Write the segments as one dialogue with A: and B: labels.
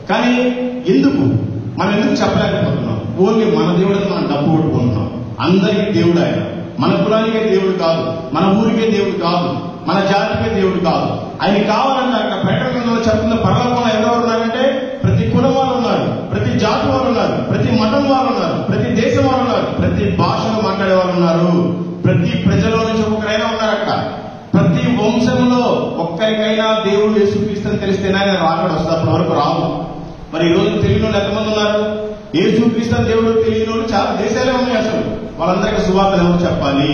A: కానీ మనం ఎందుకు చెప్పలేకపోతున్నాం? ఓన్లీ మన దేవుడిని మనం డబ్బు కొట్టుకుంటున్నాం. అందరికీ దేవుడు ఆయన. మన కులానికే దేవుడు కాదు, మన ఊరికే దేవుడు కాదు, మన జాతికే దేవుడు కాదు. ఆయన కావాలంటే అక్కడ ప్రకటనలో చెప్తున్న పరలోకంలో ఎవరెవరు ఉన్నారంటే ప్రతి కులం వారు ఉన్నారు, ప్రతి జాతి వారు ఉన్నారు, ప్రతి మతం వారు ఉన్నారు, ప్రతి దేశం వారు ఉన్నారు, ప్రతి భాషలో మాట్లాడే వారు ఉన్నారు, ప్రతి ప్రజలో నుంచి ఒక్కరైనా ఉన్నారు అక్కడ. ప్రతి వంశంలో ఒక్కరికైనా దేవుడు యేసుక్రీస్తుని తెలిస్తేనే ఆయన రాకడ వస్తుంది. అప్పటి వరకు రావు. మరి ఈ రోజు తెలియని వాళ్ళు ఎంతమంది ఉన్నారు? యేసుక్రీస్తుని దేవుడు తెలియని వాళ్ళు చాలా దేశాలే ఉన్నాయి. అసలు వాళ్ళందరికీ సువార్తలు ఎవరు చెప్పాలి?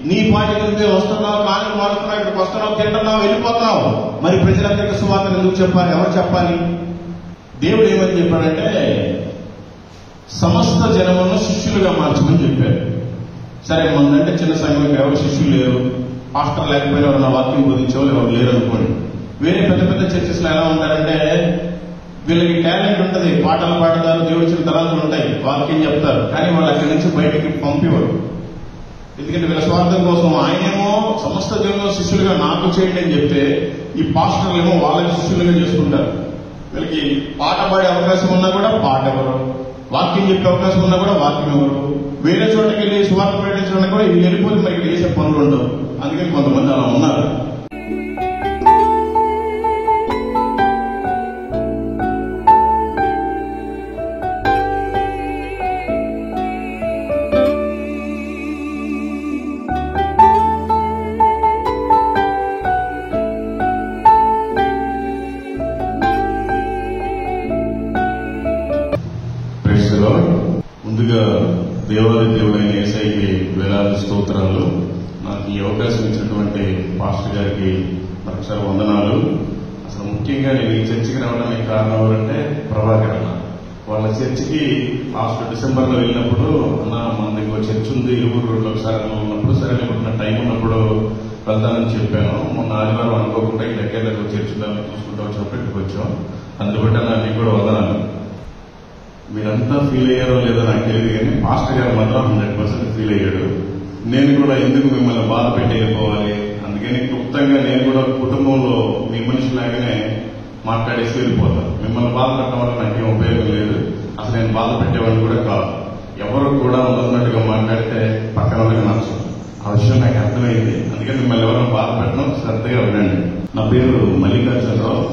A: నీ పాటి నుంచి వస్తున్నావు, కాళ్ళు మారుతున్నావు, ఇక్కడికి వస్తున్నావు, తింటున్నావు, వెళ్ళిపోతున్నావు. మరి ప్రజలందరికీ సువార్తలు ఎందుకు చెప్పాలి? ఎవరు చెప్పాలి? దేవుడు ఏమని చెప్పాడంటే సమస్త జనములను శిష్యులుగా మార్చమని చెప్పారు. సరే, మందంటే చిన్న సంఘంలో ఎవరు శిష్యులు లేరు, పాస్టర్ లేకపోయినా ఎవరన్నా వాక్యం బోధించేవాళ్ళు ఎవరు లేరు అనుకోండి. వేరే పెద్ద పెద్ద చర్చెస్ లో ఎలా ఉంటారంటే వీళ్ళకి టాలెంట్ ఉంటుంది, పాటలు పాడతారు, దేవుడిచ్చిన తరాలు ఉంటాయి, వాక్యం చెప్తారు, కానీ వాళ్ళు అక్కడి నుంచి బయటికి పంపేవారు. ఎందుకంటే వీళ్ళ స్వార్థం కోసం ఆయనేమో సమస్త జనంలో శిష్యులుగా నాకు చేయండి అని చెప్తే ఈ పాస్టర్లు ఏమో వాళ్ళకి శిష్యులుగా చేసుకుంటారు. వీళ్ళకి పాట పాడే అవకాశం ఉన్నా కూడా పాట ఎవరు, వాక్యం చెప్పే అవకాశం ఉన్నా కూడా వాక్యం ఎవరు, వేరే చోటకి వెళ్ళి స్వార్థ ప్రకటించడానికి కూడా ఇది వెళ్ళిపోతే మరి ఇక్కడ చేసే పనులు ఉండవు. అందుకని కొంతమంది అలా ఉన్నారు. ముందుగా దేవాది దేవుడైన యేసయ్యకి వేలాది స్తోత్రాలు. నాకు ఈ అవకాశం ఇచ్చినటువంటి పాస్టర్ గారికి మరొకసారి వందనాలు. అసలు ముఖ్యంగా నేను ఈ చర్చికి రావడానికి కారణం ఎవరంటే ప్రభాకర్ అన్న. వాళ్ళ చర్చికి లాస్ట్ డిసెంబర్లో వెళ్ళినప్పుడు అన్న మన దగ్గర చర్చ్ ఉంది ఇరువురు రోడ్లో ఒకసారి ఉన్నప్పుడు సరే ఇప్పుడు టైం ఉన్నప్పుడు వెళ్తానని చెప్పాను. మొన్న ఆదివారం అనుకోకుండా ఈ దగ్గర చర్చ్ దాన్ని చూసుకుంటూ వచ్చినప్పుడు ఇక్కడికి వచ్చాం. అందుబట్టి అన్న నీకు కూడా వదనాలి. మీరంతా ఫీల్ అయ్యారో లేదో నాకు తెలియదు, కానీ మాస్టర్ గారు మాత్రం 100% ఫీల్ అయ్యాడు. నేను కూడా ఎందుకు మిమ్మల్ని బాధ పెట్టేయకపోవాలి, అందుకని క్లుప్తంగా నేను కూడా కుటుంబంలో మీ మనిషిలాగానే మాట్లాడేసి వెళ్ళిపోతాను. మిమ్మల్ని బాధ పెట్టడం వల్ల నాకేం ఉపయోగం లేదు. అసలు నేను బాధ పెట్టేవాడిని కూడా కాదు. ఎవరు కూడా ఉన్నట్టుగా మాట్లాడితే పక్కన వాళ్ళకి నచ్చదు. ఆ విషయం నాకు అర్థమైంది. అందుకని మిమ్మల్ని ఎవరైనా బాధ పెట్టడం శ్రద్ధగా వినండి. నా పేరు మల్లికార్జునరావు.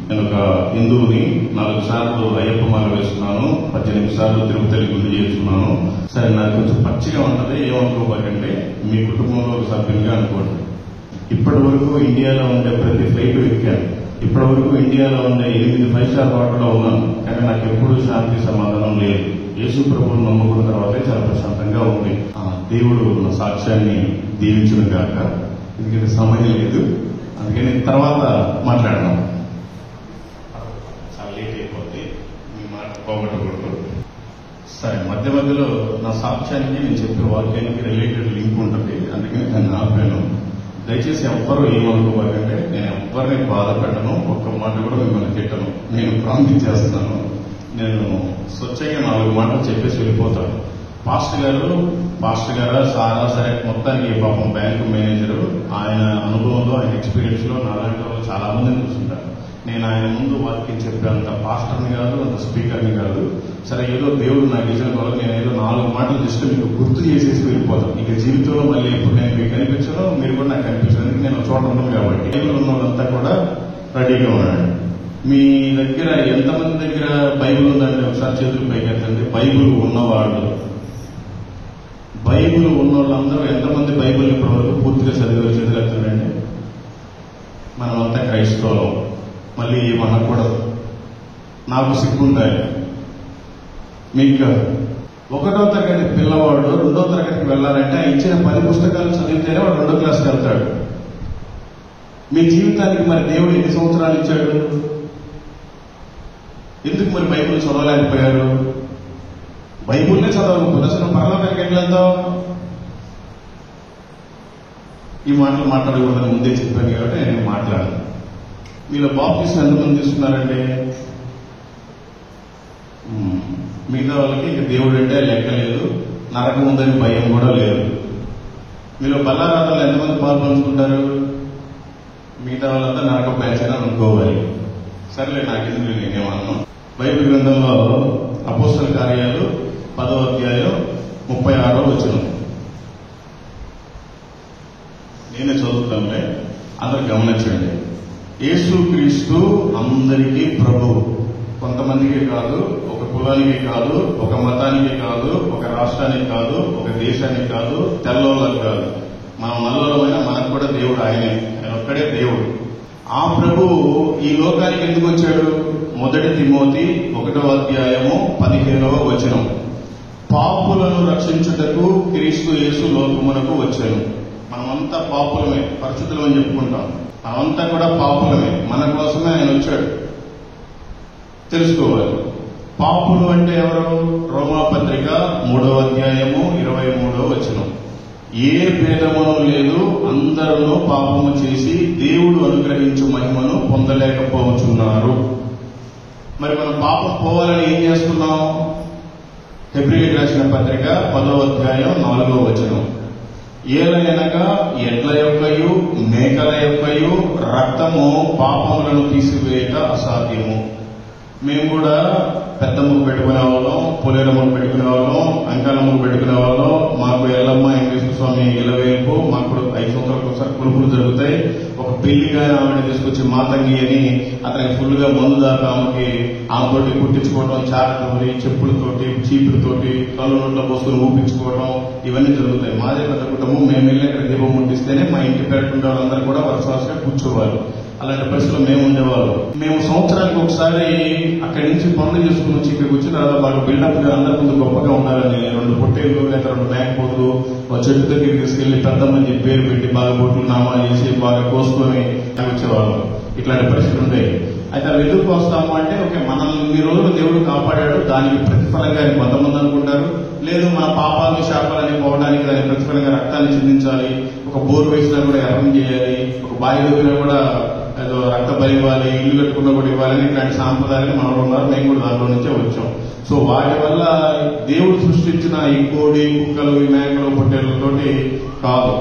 A: నేను ఒక హిందువుని. 4 సార్లు అయ్యప్ప మాల వేసుకున్నాను, 18 సార్లు తిరుపతి గుండు చేసుకున్నాను. సరే, నాకు కొంచెం పచ్చిగా ఉంటది, ఏమనుకోకండి, మీ కుటుంబంలో ఒక సభ్యునిగా అనుకోండి. ఇప్పటి వరకు ఇండియాలో ఉండే ప్రతి ఫ్లైట్ ఎక్కాను. ఇప్పటి వరకు ఇండియాలో ఉండే 8 5 స్టార్ హోటల్లో ఉన్నాను. కానీ నాకు ఎప్పుడూ శాంతి సమాధానం లేదు. యేసు ప్రభువును నమ్ముకున్న తర్వాతే చాలా ప్రశాంతంగా ఉంది. దేవుడు నా సాక్ష్యాన్ని దీవించును గాక. ఎందుకంటే సమయం లేదు, అందుకని తర్వాత మాట్లాడదాం. పోగొట్టకూడదు. సరే, మధ్య మధ్యలో నా సాక్ష్యానికి నేను చెప్పే వాక్యానికి రిలేటెడ్ లింక్ ఉంటుంది, అందుకని నేను ఆపాను. దయచేసి ఎవ్వరూ ఏమనుకోవాలంటే నేను ఎవ్వరిని బాధ పెట్టను, ఒక్క మాట కూడా మిమ్మల్ని తిట్టను. నేను ప్రామిస్ చేస్తున్నాను. నేను స్వచ్ఛంగా 4 మాటలు చెప్పేసి వెళ్ళిపోతాను. పాస్టర్ గారు సారా సరే మొత్తానికి పాపం బ్యాంకు మేనేజరు, ఆయన అనుభవంలో ఆయన ఎక్స్పీరియన్స్ లో నాలాంటి వాళ్ళు చాలా మందిని చూస్తుంటారు. నేను ఆయన ముందు వాక్యం చెప్పేంత పాస్టర్ని కాదు, అంత స్పీకర్ని కాదు. సరే, ఏదో దేవుడు నాకు ఇచ్చిన వల్ల నేను ఏదో 4 మాటలు జస్ట్ మీకు గుర్తు చేసేసి వెళ్ళిపోతాను. ఇక జీవితంలో మళ్ళీ ఇప్పుడు నేను మీకు కనిపించను, మీరు కూడా నాకు కనిపించడానికి నేను చోట ఉన్నాను. కాబట్టి బైబిల్ ఉన్న వాళ్ళంతా కూడా రెడీగా ఉన్నాడు. మీ దగ్గర ఎంతమంది దగ్గర బైబిల్ ఉందంటే ఒకసారి చేతులు పైకెత్తండి. బైబిల్ ఉన్నవాళ్ళు, బైబిల్ ఉన్న వాళ్ళందరూ ఎంతమంది బైబిల్ ఇప్పటి వరకు పూర్తిగా చదివే చేతులు ఎత్తండి. మనమంతా క్రైస్తవులం. మళ్ళీ ఏమనకూడదు, నాకు సిగ్గుంటాయి. మీకు 1వ తరగతి పిల్లవాడు 2వ తరగతికి వెళ్ళాలంటే ఇచ్చిన 10 పుస్తకాలు చదివితేనే వాడు 2వ క్లాస్కి వెళ్తాడు. మీ జీవితానికి మరి దేవుడు ఎన్ని సంవత్సరాలు ఇచ్చాడు? ఎందుకు మరి బైబిల్ చదవలేకపోయారు? బైబిల్నే చదవకపోతే అసలు పరలోకానికి ఎట్లా వెళ్తాం? ఈ మాటలు మాట్లాడకూడదని ముందే చెప్పాను కాబట్టి నేను మాట్లాడాను. మీలో బాప్టిజం ఎంతమంది తీసుకున్నారండి? మిగతా వాళ్ళకి ఇక దేవుడు అంటే లెక్క లేదు, నరకం ఉందని భయం కూడా లేదు. మీలో బల్లారాధనలు ఎంతమంది పాల్పంచుకుంటారు? మిగతా వాళ్ళంతా నరక బ్యాచ్ అని అనుకోవాలి. సరేలే, నాకెందుకు నేనేమన్నాను. బైబిల్ గ్రంథంలో అపోస్తల కార్యాలు 10వ అధ్యాయం 36వ వచనం. నేనే చదువుతానులే, అందరు గమనించండి. యేసుక్రీస్తు అందరికీ ప్రభువు. కొంతమందికి కాదు, ఒక కులానికి కాదు, ఒక మతానికి కాదు, ఒక రాష్ట్రానికి కాదు, ఒక దేశానికి కాదు, తెల్లవాళ్ళకి కాదు. మనం నల్లవరమైన మనకు కూడా దేవుడు ఆయనే. ఆయన ఒక్కడే దేవుడు. ఆ ప్రభువు ఈ లోకానికి ఎందుకు వచ్చాడు? 1 తిమోతి 1వ అధ్యాయము 15వ వచనం. పాపులను రక్షించుటకు క్రీస్తు యేసు లోకమునకు వచ్చాను. మనమంతా పాపులమే, పరిశుద్ధులు అని చెప్పుకుంటాం. మనమంతా కూడా పాపులమే. మన కోసమే ఆయన వచ్చాడు. తెలుసుకోవాలి. పాపులు అంటే ఎవరు? రోమాపత్రిక 3వ అధ్యాయము 23వ వచనం. ఏ భేదమును లేదు, అందరూ పాపము చేసి దేవుడు అనుగ్రహించు మహిమను పొందలేకపోతున్నారు. మరి మనం పాపం పోవాలని ఏం చేస్తున్నాం? హెబ్రీయులకు రాసిన పత్రిక 10వ అధ్యాయం 4వ వచనం. ఏలయనగా ఎడ్ల యొక్కయు మేకల యొక్కయు రక్తము పాపములను తీసివేయక అసాధ్యము. మేము కూడా పెద్ద ముగ్గు పెట్టుకునే వాళ్ళం, పొలేల ముగ్గు పెట్టుకునే వాళ్ళం, అంకాల ముగ్గు పెట్టుకునే వాళ్ళం. మాకు ఎల్లమ్మ వెంకటేశ్వర స్వామి ఇలవేంపు, మాకు కూడా 5 సంవత్సరాలకు ఒకసారి కొలుపులు జరుగుతాయి. ఒక పెళ్లిగా ఆవిడ తీసుకొచ్చి మాతంగి అని అతనికి ఫుల్ గా మందు దాకా ఆమెతోటి కుట్టించుకోవడం, చారతోటి, చెప్పులతోటి, చీపులతోటి, కళ్ళు నోట్లో పోసుకుని ఊపించుకోవడం, ఇవన్నీ జరుగుతాయి. మాదే పెద్ద కుటుంబం. మేము వెళ్ళి అక్కడ దీపం ముట్టిస్తేనే మా ఇంటి పెట్టుకుంటే వాళ్ళందరూ కూడా వరుసగా కూర్చోవాలి. అలాంటి పరిస్థితుల్లో మేము ఉండేవాళ్ళం. మేము సంవత్సరానికి ఒకసారి అక్కడి నుంచి పనులు చేసుకుని వచ్చి ఇక్కడికి వచ్చిన తర్వాత బాగా బిల్డప్ గా అందరి ముందు గొప్పగా ఉండాలని 2 పొట్టేళ్ళు లేక 2 మేకపోతులు చెట్టు దగ్గరికి తీసుకెళ్లి పెద్దమ్మని పేరు పెట్టి బాగా బొట్లు నామాలు చేసి బాగా కోసుకొని వచ్చేవాళ్ళం. ఇట్లాంటి పరిస్థితులు ఉండేవి. అయితే అవి ఎందుకు వస్తాము అంటే, ఓకే మనల్ని ఇన్ని రోజులు దేవుడు కాపాడాడు, దానికి ప్రతిఫలంగా కొంతమంది అనుకుంటారు. లేదు, మన పాపాలు శాపాలని పోవడానికి దాని ప్రతిఫలంగా రక్తాన్ని చిందించాలి, ఒక బోరు వేసినా కూడా ఎర్రం చేయాలి, ఒక బావి దగ్గర కూడా ఏదో రక్త బలి ఇవ్వాలి, ఇల్లు కట్టుకున్నా కూడా ఇవ్వాలని ఇట్లాంటి సాంప్రదాయాలు మనలో ఉన్నారు. మేము కూడా దాంట్లో నుంచే వచ్చాం. సో వాటి వల్ల దేవుడు సృష్టించిన ఈ కోడి, కుక్కలు, ఈ మేకలు, పొట్టేళ్లతోటి కాదు.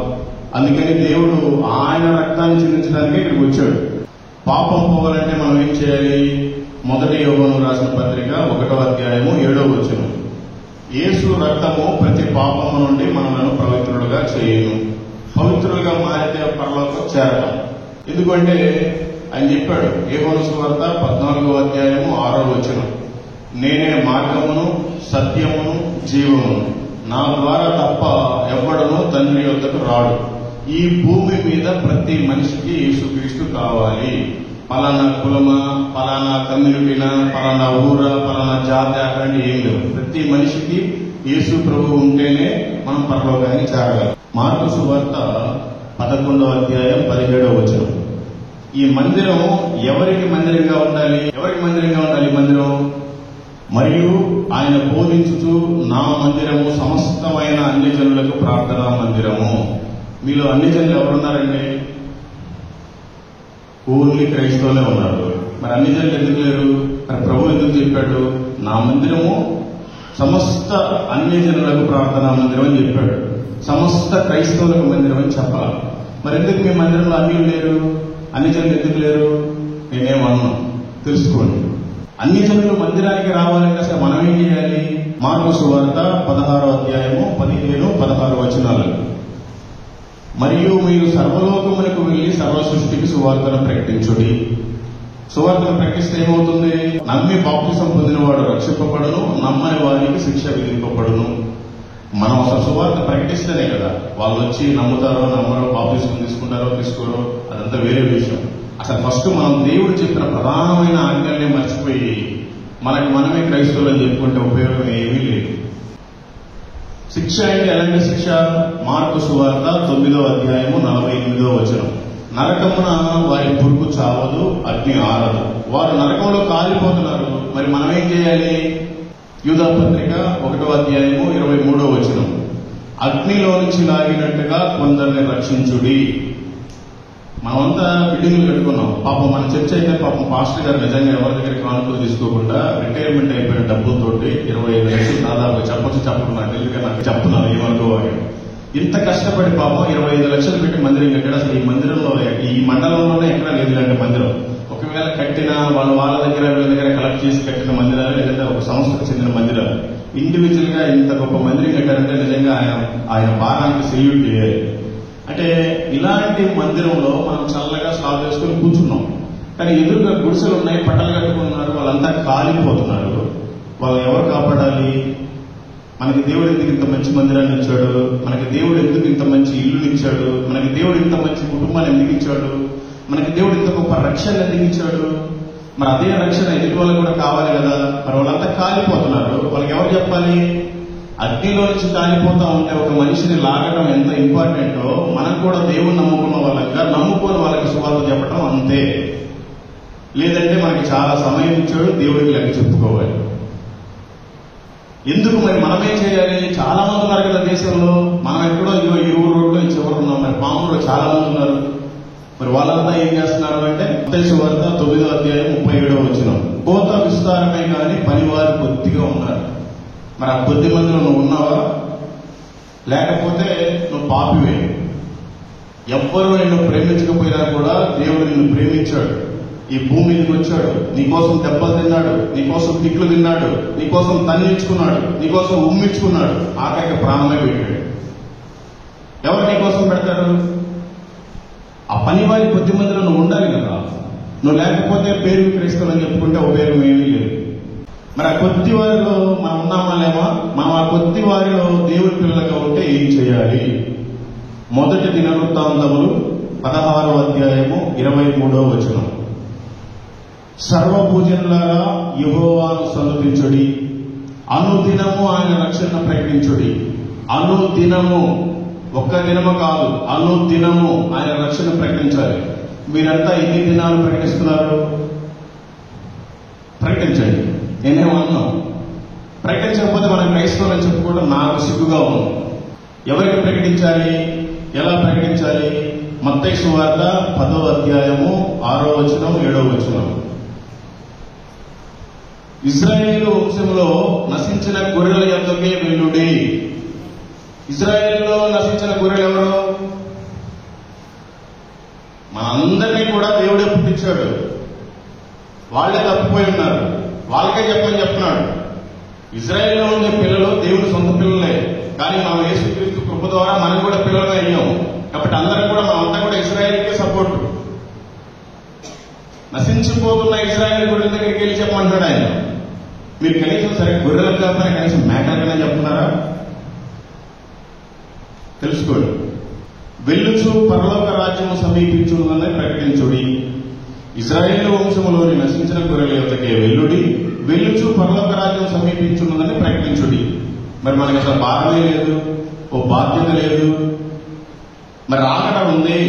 A: అందుకని దేవుడు ఆయన రక్తాన్ని చిందించడానికి ఇక్కడికి వచ్చాడు. పాపం పోవాలంటే మనం ఏం చేయాలి? 1 యోహాను రాసిన పత్రిక 1వ అధ్యాయము 7వ వచనం. యేసు రక్తము ప్రతి పాపము నుండి మనలను పవిత్రులుగా చేయను. పవిత్రులుగా మారితే పరలోకం చేరడం. ఎందుకంటే ఆయన చెప్పాడు, యోహాను సువార్త 14వ అధ్యాయము 6వ వచనం. నేనే మార్గమును, సత్యమును, జీవమును. నా ద్వారా తప్ప ఎవ్వడను తండ్రి యొద్దకు రాడు. ఈ భూమి మీద ప్రతి మనిషికి యేసుక్రీస్తు కావాలి. పలానా కులమా, పలానా కమ్యూనిటీనా, పలానా ఊరా, పలానా జాతి అట్లాంటి ఏం లేవు. ప్రతి మనిషికి యేసు ప్రభు ఉంటేనే మనం పరలోకానికి చేరగలం. మార్కు సువార్త 11వ అధ్యాయం 17వ వచనం. ఈ మందిరం ఎవరికి మందిరంగా ఉండాలి? ఎవరికి మందిరంగా ఉండాలి మందిరం? మరియు ఆయన బోధించుచు, నా మందిరము సమస్తమైన అన్ని జనులకు ప్రార్థనా మందిరము. మీలో అన్ని జనులు ఎవరున్నారండి? ఓన్లీ క్రైస్తవులే ఉన్నారు. మరి అన్ని జనులు ఎందుకు లేరు? మరి ప్రభు ఎందుకు చెప్పాడు? నా మందిరము సమస్త అన్ని జనులకు ప్రార్థనా మందిరం అని చెప్పాడు. సమస్త క్రైస్తవులకు మందిరం అని చెప్పాలి. మరి ఎందుకు మీ మందిరంలో అన్ని లేరు? అన్ని జనులు ఎందుకు లేరు? నేనేమన్నా తెలుసుకోండి. అన్ని జనులు మందిరానికి రావాలంటే అసలు మనం ఏం చేయాలి? మార్కు సువార్త 16వ అధ్యాయము 15-16 వచనాలు. మరియు మీరు సర్వలోకములకు వెళ్లి సర్వ సృష్టికి సువార్తను ప్రకటించుడి. సువార్తను ప్రకటిస్తే ఏమవుతుంది? నమ్మి బాప్తిసం పొందినవాడు రక్షింపబడును, నమ్మని వారికి శిక్ష విధింపబడును. మనం అసలు సువార్త ప్రకటిస్తేనే కదా వాళ్ళు వచ్చి నమ్ముతారో నమ్మరో, బాప్తిసం తీసుకుంటారో తీసుకోరో, అదంతా వేరే విషయం. అసలు ఫస్ట్ మనం దేవుడు చెప్పిన ప్రధానమైన ఆజ్ఞల్ని మర్చిపోయి మనకి మనమే క్రైస్తవులు అని చెప్పుకుంటే ఉపయోగం ఏమీ లేదు. శిక్ష అంటే ఎలాంటి శిక్ష? మార్కు సువార్త 9వ అధ్యాయము 48వ వచనం. నరకమున వారి పురుగు చావదు, అగ్ని ఆరదు. వారు నరకంలో కాలిపోతున్నారు. మరి మనం ఏం చేయాలి? యూదా పత్రిక 1వ అధ్యాయము 23వ వచనం. అగ్నిలో నుంచి లాగినట్టుగా కొందరిని రక్షించుడి. మనమంతా బిల్డింగ్లు కట్టుకున్నాం. పాపం మన చర్చ అయితే పాపం పాస్టర్ గారు నిజంగా ఎవరి దగ్గర కానుకలు తీసుకోకుండా రిటైర్మెంట్ అయిపోయిన డబ్బులతోటి 25 లక్షలు దాదాపు చెప్పకుండా నాకు ఎందుకంటే నాకు చెప్తున్నాను ఏమనుకోవాలి. ఇంత కష్టపడి పాపం 25 లక్షలు పెట్టి మందిరం కట్టాడు. అసలు ఈ మందిరంలో ఈ మండలంలోనే ఎక్కడా లేదు ఇలాంటి మందిరం. ఒకవేళ కట్టిన వాళ్ళ దగ్గర వీళ్ళ దగ్గర కలెక్ట్ చేసి కట్టిన మందిరాలు, లేదంటే ఒక సంస్థకు చెందిన మందిరాలు, ఇండివిజువల్ గా ఇంత గొప్ప మందిరం కట్టారంటే నిజంగా ఆయన భారానికి సెల్యూట్ చేయాలి. అంటే ఇలాంటి మందిరంలో మనం చల్లగా స్లాబ్ వేసుకుని కూర్చున్నాం, కానీ ఎదురుగా గుడిసెలు ఉన్నాయి, పట్టలు కట్టుకున్నారు, వాళ్ళంతా కాలిపోతున్నారు. వాళ్ళు ఎవరు కాపాడాలి? మనకి దేవుడు ఎందుకు ఇంత మంచి మందిరాన్ని ఇచ్చాడు? మనకి దేవుడు ఎందుకు ఇంత మంచి ఇల్లుని ఇచ్చాడు? మనకి దేవుడు ఇంత మంచి కుటుంబాన్ని ఎందుకు ఇచ్చాడు? మనకి దేవుడు ఇంత గొప్ప రక్షణ ఎందుకు ఇచ్చాడు? మరి అదే రక్షణ ఎదుటి వాళ్ళకి కూడా కావాలి కదా. మరి వాళ్ళంతా కాలిపోతున్నారు, వాళ్ళకి ఎవరు చెప్పాలి? అగ్నిలో నుంచి కాలిపోతా ఉంటే ఒక మనిషిని లాగడం ఎంత ఇంపార్టెంటో, మనం కూడా దేవుని నమ్ముకున్న వాళ్ళగా నమ్ముకున్న వాళ్ళకి సువార్త చెప్పడం అంతే. లేదంటే మనకి చాలా సమయం ఇచ్చాడు, దేవుడికి లెక్క చెప్పుకోవాలి. ఎందుకు మరి మనమేం చేయాలి? చాలా మంది ఉన్నారు కదా దేశంలో. మనం ఎక్కడో ఈ ఊరు చివరి ఉన్నాం, మరి పాములో చాలా మంది ఉన్నారు. మరి వాళ్ళంతా ఏం చేస్తున్నారు అంటే, మత్తయి సువార్త 9వ అధ్యాయం 37వ వచనం, కోత విస్తారమే కానీ పనివారు కొద్దిగా ఉన్నారు. మరి ఆ కొద్ది మందిలో నువ్వు ఉన్నావా? లేకపోతే నువ్వు పాపివే. ఎవ్వరూ నిన్ను ప్రేమించకపోయినా కూడా దేవుడు నిన్ను ప్రేమించాడు, ఈ భూమి మీదకి వచ్చాడు, నీకోసం దెబ్బలు తిన్నాడు, నీకోసం తిట్లు తిన్నాడు, నీకోసం తన్నించుకున్నాడు, నీకోసం ఉమ్మించుకున్నాడు, ఆఖరికి ప్రాణమే పెట్టాడు. ఎవరు నీకోసం పెడతారు? ఆ పనివారి కొద్ది మందిలో నువ్వు ఉండాలి కదా. నువ్వు లేకపోతే పేరు క్రైస్తవులని చెప్పుకుంటే ఉపయోగం ఏమీ లేదు. మరి ఆ కొద్ది వారిలో మనం ఉన్నామా లేమా? మనం ఆ కొద్ది వారిలో దేవుడి పిల్లలుగా ఉంటే ఏం చేయాలి? మొదటి దినవృత్తాంతములు 16వ అధ్యాయము 23వ వచనం, సర్వభూజనులారా యెహోవాను సన్నుతించుడి, అనుదినము ఆయన రక్షణ ప్రకటించుడి. అనుదినము, ఒక్క దినము కాదు, అనుదినము ఆయన రక్షణ ప్రకటించాలి. మీరంతా ఎన్ని దినాలు ప్రకటిస్తున్నారు? ప్రకటించండి. నేనేమన్నా ప్రకటించకపోతే మనం క్రైస్తవులని చెప్పుకోవడం నాకు సిగ్గుగా ఉంది. ఎవరికి ప్రకటించాలి? ఎలా ప్రకటించాలి? మత్తయి సువార్త 10వ అధ్యాయము 6వ వచనం 7వ వచనం, ఇశ్రాయేలు వంశంలో నశించిన గొర్రెల యొద్దకే వెళ్ళుడి. ఇశ్రాయేలులో నశించిన గొర్రెలు ఎవరు? మనందరినీ కూడా దేవుడే పుట్టించాడు, వాళ్లే తప్పిపోయి ఉన్నారు, వాళ్ళకే చెప్పని చెప్తున్నాడు. ఇజ్రాయేల్లో ఉండే పిల్లలు దేవుని సొంత పిల్లలే, కానీ మనం యేసుక్రీస్తు కృప ద్వారా మనం కూడా పిల్లలుగా అయ్యాం. కాబట్టి అందరం కూడా మనమంతా కూడా ఇజ్రాయేల్కే సపోర్టు. నశించిపోతున్న ఇజ్రాయేల్ గొర్రెల దగ్గరికి వెళ్ళి చెప్పమంటాడు ఆయన. మీరు కనీసం సరే గొర్రెలకు కాకపోయినా కనీసం మేకలకైనా చెప్తున్నారా? తెలుసుకోండి. వెళ్ళుచు పరలోక రాజ్యము సమీపించున్నదని ప్రకటించుడి. ఇశ్రాయేలు వంశములోని నశించిన గొర్రెల యొద్దకే వెళ్ళుడి, వెళ్ళుచు పరలోక రాజ్యం సమీపించున్నదని ప్రకటించుడి. మరి మనకి అసలు భారమే లేదు, ఓ బాధ్యత లేదు, మరి ఆకట ఉంది.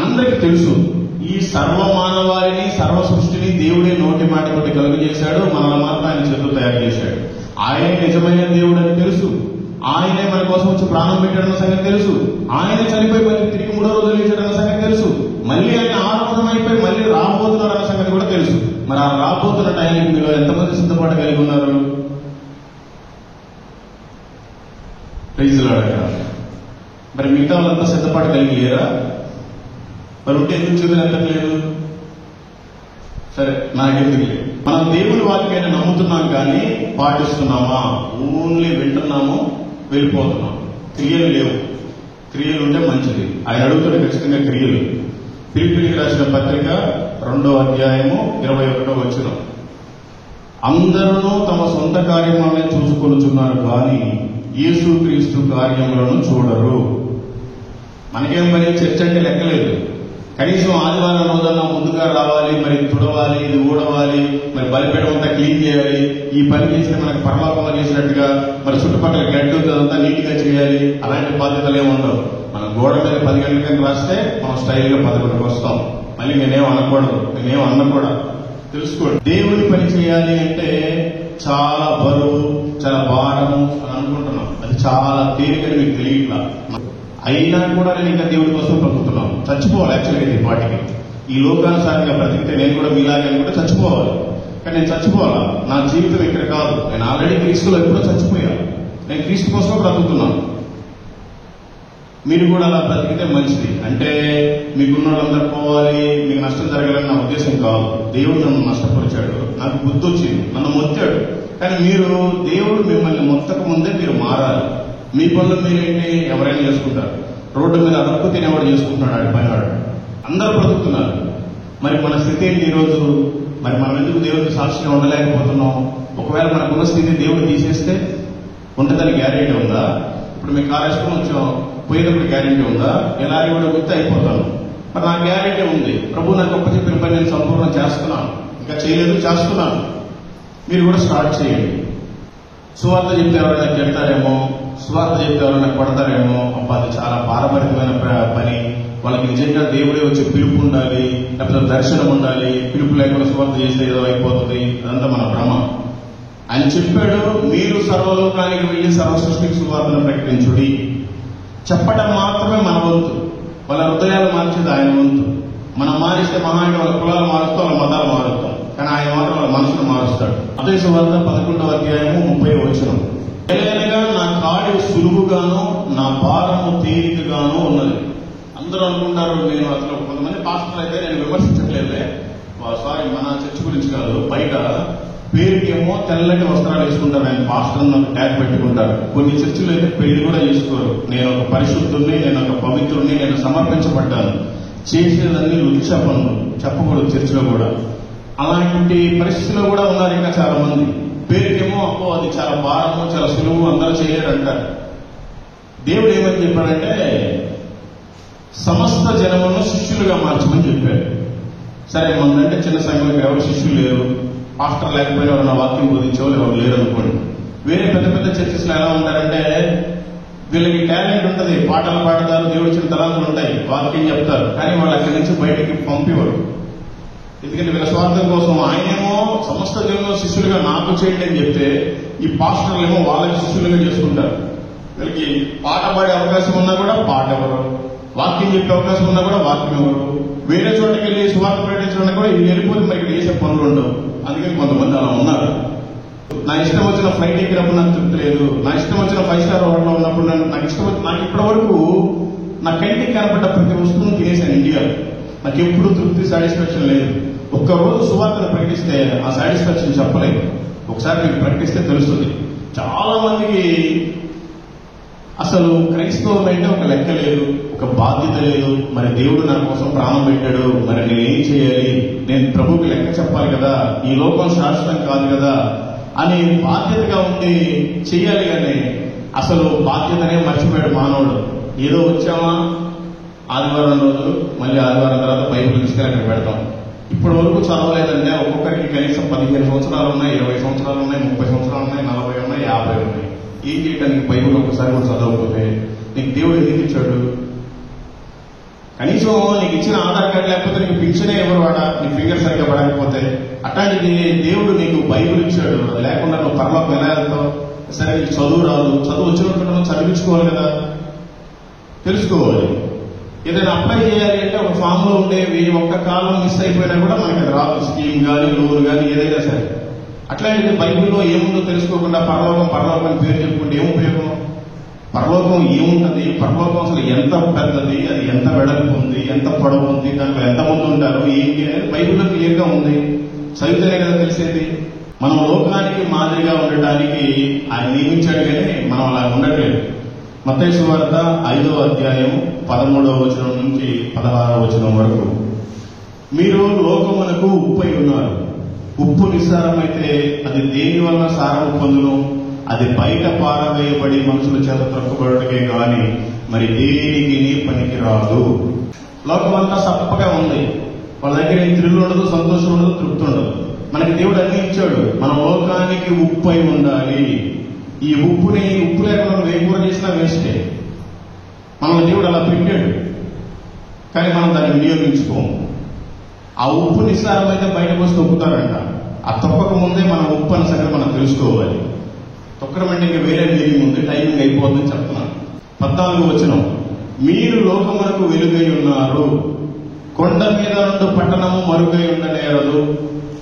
A: అందరికీ తెలుసు, ఈ సర్వ మానవాళిని సర్వ సృష్టిని దేవుడే నోటి మాటతోటి కలుగజేశాడు, మనల్ని మాత్రం ఆయన చేతులు తయారు చేశాడు. ఆయనే నిజమైన దేవుడు అని తెలుసు, ఆయనే మన కోసం వచ్చి ప్రాణం పెట్టాడన్న సంగతి తెలుసు, ఆయనే చనిపోయి మళ్ళీ తిరిగి 3వ రోజు లేచాడన్న సంగతి తెలుసు, మళ్ళీ ఆయన ఆరోపణం అయిపోయి మళ్ళీ రాబోతున్నారన్న సంగతి కూడా తెలుసు. మరి ఆ రాబోతున్న టైంకి మీరు ఎంతమంది సిద్ధపాటు కలిగి ఉన్నారు? ప్రైజ్లాడక. మరి మిగతా వాళ్ళంతా సిద్ధపాటు కలిగి లేరా? మరి ఉంటే ఎందుకు చూపినంతలేదు? సరే, నాకెందుకు లేదు. మనం దేవుని వాక్యాన్ని నమ్ముతున్నాం కానీ పాటిస్తున్నామా? ఓన్లీ వింటున్నాము, వెళ్ళిపోతున్నాం. క్రియలు లేవు. క్రియలు ఉంటే మంచిది. ఆయన అడుగుతున్న ఖచ్చితంగా క్రియలు. ఫిలిప్పీయులకు రాసిన పత్రిక 2వ అధ్యాయము 21వ వచనం, అందరూ తమ సొంత కార్యములనే చూసుకొనుచున్నారు కానీ యేసుక్రీస్తు కార్యములను చూడరు. మనకేం మరి చర్చ అంటే లెక్కలేదు. కనీసం ఆదివారం రోజుల్లో ముందుగా రావాలి, మరి తుడవాలి, ఇది ఊడవాలి, మరి బలిపీఠం అంతా క్లీన్ చేయాలి. ఈ పని చేస్తే మనకు పరలోకంలో చేసినట్టుగా మరి చుట్టుపక్కల గడ్డు అదంతా నీట్గా చేయాలి. అలాంటి బాధ్యతలు ఏమి ఉండవు. మనం గోడ మీద 10 గంటలకని రాస్తే మనం స్టైల్గా 11కి వస్తాం. మళ్ళీ నేనేం అనకూడదు, నేనేం అన్నకూడదు. తెలుసుకోండి, దేవుని పని చేయాలి అంటే చాలా బరువు, చాలా భారము అని అనుకుంటున్నాం. అది చాలా తేలికని మీకు తెలియట్లా. అయినా కూడా నేను ఇంకా దేవుడి కోసం బ్రతుకుతున్నాను. చచ్చిపోవాలి యాక్చువల్గా ఈ పాటికి. ఈ లోకానుసారంగా బ్రతికితే నేను కూడా మీలాగే కూడా చచ్చిపోవాలి. కానీ నేను చచ్చిపోవాలా? నా జీవితం ఇక్కడ కాదు. నేను ఆల్రెడీ క్రీస్తులో ఎప్పుడో చచ్చిపోయాను. నేను క్రీస్తు కోసం బ్రతుకుతున్నాను. మీరు కూడా అలా బ్రతికితే మంచిది. అంటే మీకున్న వాళ్ళందరూ పోవాలి, మీకు నష్టం జరగాలని నా ఉద్దేశం కాదు. దేవుడు నన్ను నష్టపరిచాడు, నాకు బుద్ధి వచ్చింది, నన్ను మొత్తాడు. కానీ మీరు దేవుడు మిమ్మల్ని మొత్తక ముందే మీరు మారాలి. మీ పనులు మీరేంటి ఎవరైనా చేసుకుంటారు. రోడ్డు మీద అదప్పు తినేవాడు చేసుకుంటున్నాడు, ఆడి పని వాడు. అందరూ బ్రతుకుతున్నారు. మరి మన స్థితి ఏంటి ఈరోజు? మరి మనం ఎందుకు దేవుడికి సాక్షిగా ఉండలేకపోతున్నాం? ఒకవేళ మనకున్న స్థితి దేవుడు తీసేస్తే ఉంటుందని గ్యారెంటీ ఉందా? ఇప్పుడు మీ కారు వేసుకుని వచ్చాం, పోయేటప్పుడు గ్యారెంటీ ఉందా? ఎలాగే కూడా గుర్తు అయిపోతాను. మరి నా గ్యారెంటీ ఉంది, ప్రభు నాకు గొప్ప చెప్పిన పని నేను సంపూర్ణ చేస్తున్నాను, ఇంకా చేయలేదు, చేస్తున్నాను. మీరు కూడా స్టార్ట్ చేయండి. సువార్త చెప్తే ఎవరైనా తిడతారేమో, సువార్త చెప్తే ఎవరైనా కొడతారేమో, అబ్బా అది చాలా పారపరితమైన పని, వాళ్ళకి నిజంగా దేవుడే వచ్చే పిలుపు ఉండాలి, లేకపోతే దర్శనం ఉండాలి, పిలుపు లేకుండా సువార్త చేస్తే ఏదో అయిపోతుంది, అదంతా మన భ్రమ. ఆయన చెప్పాడు, మీరు సర్వలోకానికి వెళ్లి సర్వ సృష్టికి సువార్తను ప్రకటించుడి. చెప్పడం మాత్రమే మన వంతు. వాళ్ళ హృదయాలు మార్చేది ఆయన వంతు. మనం మారిస్తే మహా వాళ్ళ కులాలు మారుస్తాం, వాళ్ళ మతాలు మారుస్తాం. కానీ ఆయన మాత్రం వాళ్ళ మనసును మారుస్తాడు. అదే సువార్త 11వ అధ్యాయము 30వ వచనం. ఏలైనగా నా కాడి సులువుగాను నా భారము తేలికగాను ఉన్నది. అందరూ అనుకుంటారు, నేను అసలు కొంతమంది పాస్టర్లు అయితే, నేను విమర్శించట్లేదే, సారీ మన చర్చ్ గురించి కాదు, బయట పేరుకి ఏమో తెల్లటి వస్త్రాలు వేసుకుంటారు, ఆయన పాస్టర్ నాకు ట్యాగ్ పెట్టుకుంటారు. కొన్ని చర్చిలో అయితే పెళ్లి కూడా చేసుకోరు. నేను ఒక పరిశుద్ధుడిని, నేను ఒక పవిత్రుడిని, నేను సమర్పించబడ్డాను, చేసేదన్నీ లుచ్చ పనులు చెప్పకూడదు చర్చిలో కూడా. అలాంటి పరిస్థితిలో కూడా ఉన్నారు ఇంకా చాలా మంది. పేరుకేమో అప్పో అది చాలా భారము, చాలా సులువు, అందరూ చేయలేరు అంటారు. దేవుడు ఏమని చెప్పాడంటే సమస్త జనములను శిష్యులుగా మార్చమని చెప్పాడు. సరే, మొన్నంటే చిన్న సంఘంలో ఎవరు శిష్యులు లేరు, పాస్టర్ లేకపోయినా ఎవరైనా వాక్యం బోధించేవాళ్ళు ఎవరు లేరు అనుకోండి. వేరే పెద్ద పెద్ద చర్చెస్ లో ఎలా ఉంటారంటే వీళ్ళకి టాలెంట్ ఉంటుంది, పాటలు పాడతారు, దేవుడు ఇచ్చిన తలాంతులు ఉంటాయి, వాక్యం చెప్తారు, కానీ వాళ్ళు అక్కడి నుంచి బయటికి పంపివారు. ఎందుకంటే వీళ్ళ స్వార్థం కోసం. ఆయనేమో సమస్త జనంలో శిష్యులుగా నాకు చేయండి అని చెప్తే, ఈ పాస్టర్లు ఏమో వాళ్ళకి శిష్యులుగా చేసుకుంటారు. వీళ్ళకి పాట పాడే అవకాశం ఉన్నా కూడా పాట ఎవరు, వాక్యం చెప్పే అవకాశం ఉన్నా కూడా వాక్యం ఎవరు, వేరే చోటకి వెళ్ళి స్వార్థ ప్రకటించడానికి కూడా ఇది వెళ్ళిపోతే మరి ఇక్కడ చేసే పనులు ఉండవు. అందుకని కొంతమంది అలా ఉన్నారు. నా ఇష్టం వచ్చిన ఫ్లైట్ ఎక్కినప్పుడు నాకు తృప్తి లేదు, నా ఇష్టం వచ్చిన 5 స్టార్ హోటల్లో ఉన్నప్పుడు నాకు ఇష్టం వచ్చి, నాకు ఇప్పటి వరకు నా కంటికి కనపడ్డ ప్రతి వస్తువును తినేశాను ఇండియాలో. నాకు ఎప్పుడు తృప్తి, సాటిస్ఫాక్షన్ లేదు. ఒక్కరోజు సువార్తను ప్రకటిస్తే ఆ సాటిస్ఫాక్షన్ చెప్పలేదు. ఒకసారి మీకు ప్రకటిస్తే తెలుస్తుంది. చాలా మందికి అసలు క్రైస్తవం అంటే ఒక లెక్క లేదు, ఒక బాధ్యత లేదు. మరి దేవుడు నా కోసం ప్రాణం పెట్టాడు, మరి నేను ఏం చేయాలి, నేను ప్రభువుకి లెక్క చెప్పాలి కదా, ఈ లోకం శాశ్వతం కాదు కదా అని బాధ్యతగా ఉండి చెయ్యాలి. కానీ అసలు బాధ్యతనే మర్చిపోయాడు మానవుడు. ఏదో వచ్చామా ఆదివారం రోజు, మళ్ళీ ఆదివారం తర్వాత బైబిల్ తీసుకెళ్ళి అక్కడ పెడతాం. ఇప్పటి వరకు చదవలేదంటే ఒక్కొక్కరికి కనీసం 15 సంవత్సరాలు ఉన్నాయి, 20 సంవత్సరాలు ఉన్నాయి, 30 సంవత్సరాలు ఉన్నాయి, 40 ఉన్నాయి, 50 ఉన్నాయి. ఏం చేయడానికి బైబిల్ ఒక్కసారి కూడా చదవకపోతే నీకు దేవుడు ఎందుకు ఇచ్చాడు? కనీసం నీకు ఇచ్చిన ఆధార్ కార్డు లేకపోతే నీకు పింఛనే ఎవరు వాడా, నీ ఫింగర్ సరిగ్గా పడకపోతే. అట్లాంటిది దేవుడు నీకు బైబిల్ ఇచ్చాడు, అది లేకుండా నువ్వు పరలోకం ఎలా వెళ్తావు? సరే, నీకు చదువు రాదు, చదువు వచ్చినట్టు చదివించుకోవాలి కదా, తెలుసుకోవాలి. ఏదైనా అప్లై చేయాలి అంటే ఒక ఫామ్ లో ఉండేవి ఒక్క కాలం మిస్ అయిపోయినా కూడా మనకి అది రాదు, స్కీమ్ కానీ లోన్ కానీ ఏదైనా సరే. అట్లాంటిది బైబిల్లో ఏముందో తెలుసుకోకుండా పరలోకం పరలోకం అని పేరు చెప్పుకుంటే ఏం ఉపయోగం? పరలోకం ఏముంటుంది, పరలోకం అసలు ఎంత పెద్దది, అది ఎంత వెడల్పు ఉంది, ఎంత పొడవు ఉంది, దాంట్లో ఎంతమంది ఉంటారు, ఏంటి అనేది బైబిల్లో క్లియర్ గా ఉంది. చదివితేనే కదా తెలిసేది. మనం లోకానికి మాదిరిగా ఉండటానికి ఆయన నియమించాడు, కానీ మనం అలా ఉండట్లేదు. మత్తయి సువార్త 5వ అధ్యాయం 13వ వచనం నుంచి 16వ వచనం వరకు. మీరు లోకమునకు ఉప్పై ఉన్నారు. ఉప్పు నిస్సారమైతే అది దేని వల్ల సారము పొందును? అది బయట పారవేయబడి మనుషుల చేత త్రొక్కబడటకే గాని మరి దేనికి పనికి రాదు. లోకమంతా సప్పగా ఉంది, వాళ్ళ దగ్గర ఏం థ్రిల్ ఉండదు, సంతోషం ఉండదు, తృప్తి ఉండదు. మనకి దేవుడు అన్ని ఇచ్చాడు. మనం లోకానికి ఉప్పై ఉండాలి. ఈ ఉప్పు లేకుండా ఏ కూర చేసినా వేస్టే. మనల్ని దేవుడు అలా పెట్టాడు, కానీ మనం దాన్ని వినియోగించుకోము. ఆ ఉప్పు నిస్సారమైతే బయటకు వస్తే తొక్కుతాడంట. ఆ తొక్కక ముందే మనం ఉప్పు అన్న సంగతి మనం తెలుసుకోవాలి. తొక్కడం అంటే ఇంకా వేరే మీనింగ్ ఉంది, టైమింగ్ అయిపోతుందని చెప్తున్నాను. 14వ వచనం, మీరు లోకమునకు వెలుగై ఉన్నారు, కొండ మీద నుండి పట్టణము మరుగై ఉండనేరదు.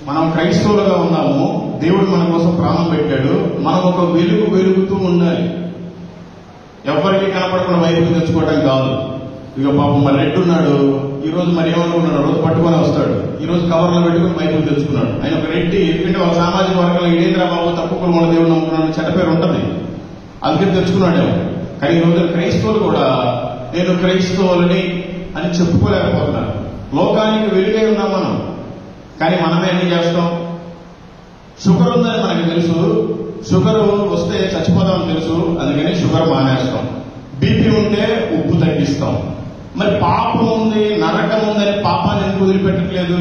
A: మనం క్రైస్తవులుగా ఉన్నాము, దేవుడు మన కోసం ప్రాణం పెట్టాడు, మనం ఒక వెలుగుతూ ఉండాలి. ఎవరికి కనపడకుండా వైపుకి తెచ్చుకోవడం కాదు. ఇక పాపం మరి రెడ్డి ఉన్నాడు, ఈ రోజు మరి ఏమనుకున్నాడు, రోజు పట్టుకొని వస్తాడు, ఈ రోజు కవర్లో పెట్టుకుని బైబిల్ తెచ్చుకున్నాడు. ఆయన ఒక రెడ్డి, ఎందుకంటే వాళ్ళ సామాజిక వర్గంలో ఏంద్రా బాబు తక్కువ కులముల దేవుడు నమ్ముకున్నాడు చెడ్డ పేరు ఉంటుంది, అందుకని తెచ్చుకున్నాడేమో. కానీ ఈ రోజు క్రైస్తవులు కూడా నేను క్రైస్తవులని అని చెప్పుకోలేకపోతున్నారు. లోకానికి వెలుగై ఉన్నాం మనం, కానీ మనమే అన్ని చేస్తాం. షుగర్ ఉందని మనకు తెలుసు, షుగర్ వస్తే చచ్చిపోతామని తెలుసు, అందుకని షుగర్ మానేస్తాం. బీపీ ఉంటే ఉప్పు తగ్గిస్తాం. మరి పాపం ఉంది, నరకం ఉందని పాపాన్ని ఎందుకు వదిలిపెట్టట్లేదు?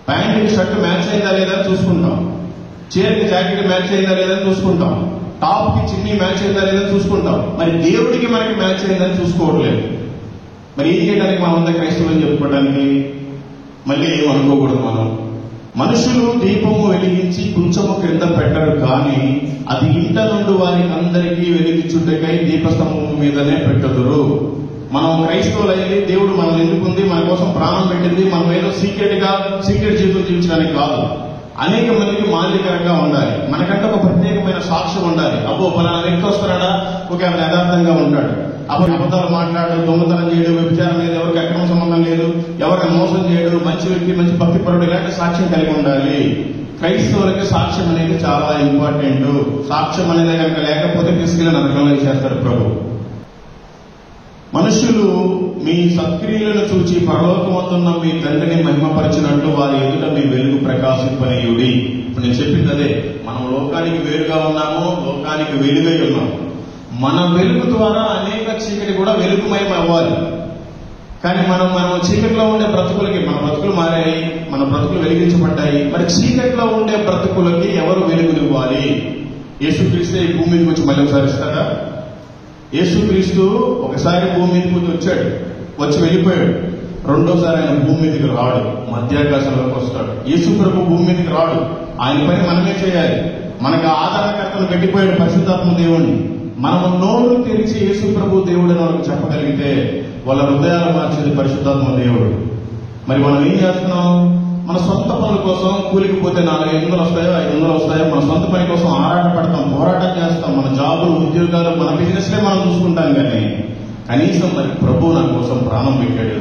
A: ప్యాంటుకి షర్ట్ మ్యాచ్ అయిందా లేదా చూసుకుంటాం, చీరకి జాకెట్ మ్యాచ్ అయిందా లేదా చూసుకుంటాం, టాప్ కి చిన్ని మ్యాచ్ అయిందా లేదా చూసుకుంటాం. మరి దేవుడికి మనకి మ్యాచ్ అయిందని చూసుకోవట్లేదు. మరి ఏం చేయడానికి మనం అంతా క్రైస్తవులని చెప్పుకోవడానికి? మళ్ళీ ఏమనుకోకూడదు మనం. మనుషులు దీపము వెలిగించి కొంచెము క్రింద పెట్టరు, కానీ అది ఇంట నుండి వారికి అందరికీ వెలిగించుటకై దీపస్తంభము మీదనే పెట్టుదురు. మనం క్రైస్తవులు అయ్యి దేవుడు మనం ఎందుకుంది, మన కోసం ప్రాణం పెట్టింది, మనం ఏదో సీక్రెట్ జీవితం జీవించడానికి కాదు. అనేక మందికి మాదిరికరంగా ఉండాలి, మనకంటే ఒక ప్రత్యేకమైన సాక్ష్యం ఉండాలి. అబ్బో ఫలానా వ్యక్తి వస్తున్నాడా, ఒక యథార్థంగా ఉంటాడు, అప్పుడు అబద్ధాలు మాట్లాడు, దొంగతనం చేయడు, వ్యభిచారం లేదు, ఎవరికి అక్రమ సంబంధం లేదు, ఎవరిని మోసం చేయడు, మంచి వ్యక్తి, మంచి భక్తిపరుడు, ఇలాంటి సాక్ష్యం కలిగి ఉండాలి. క్రైస్తవులకి సాక్ష్యం అనేది చాలా ఇంపార్టెంట్. సాక్ష్యం అనేది కనుక లేకపోతే తీసుకెళ్లి నరకంలో చేస్తారు ప్రభు. మనుషులు మీ సత్క్రియలను చూచి పరలోకమందున్న మీ తండ్రిని మహిమపరిచినట్లు వారి ఎదుట మీ వెలుగు ప్రకాశింపనీయుడి. ఇప్పుడు నేను చెప్పింది అదే, మనం లోకానికి వేరుగా ఉన్నాము, లోకానికి వెలుగై ఉన్నాము. మన వెలుగు ద్వారా అనేక చీకటి కూడా వెలుగుమయం అవ్వాలి. కానీ మనం చీకటిలో ఉండే బ్రతుకులకి, మన బ్రతుకులు మారాయి, మన బ్రతుకులు వెలిగించబడ్డాయి. మరి చీకటిలో ఉండే బ్రతుకులకి ఎవరు వెలుగునివ్వాలి? యేసుక్రీస్తు ఈ భూమి మీదకి వచ్చి మళ్ళీ ఒకసారి ఇస్తాడా? యేసుక్రీస్తు ఒకసారి భూమి మీదకి వచ్చాడు, వచ్చి వెళ్ళిపోయాడు. రెండోసారి ఆయన భూమి మీదకి రాడు, మధ్యాకాశంలోకి వస్తాడు. యేసు ప్రభు భూమి మీదకి రాడు, ఆయన పని మనమే చేయాలి. మనకు ఆదరణకర్తను పెట్టిపోయాడు పరిశుద్ధాత్మ దేవుణ్ణి. మనము నోరు తెరిచి యేసు ప్రభు దేవుడు అని వాళ్ళకి చెప్పగలిగితే వాళ్ళ హృదయాలు మార్చేది పరిశుద్ధాత్మ దేవుడు. మరి మనం ఏం చేస్తున్నాం? మన సొంత పనుల కోసం కూలికి పోతే 400 వస్తాయో 500 వస్తాయో మన సొంత పని కోసం ఆరాట పడతాం, పోరాటం చేస్తాం. మన జాబులు, ఉద్యోగాలు, మన బిజినెస్లే మనం చూసుకుంటాం. కానీ కనీసం మరి ప్రభు నా కోసం ప్రాణం పెట్టాడు.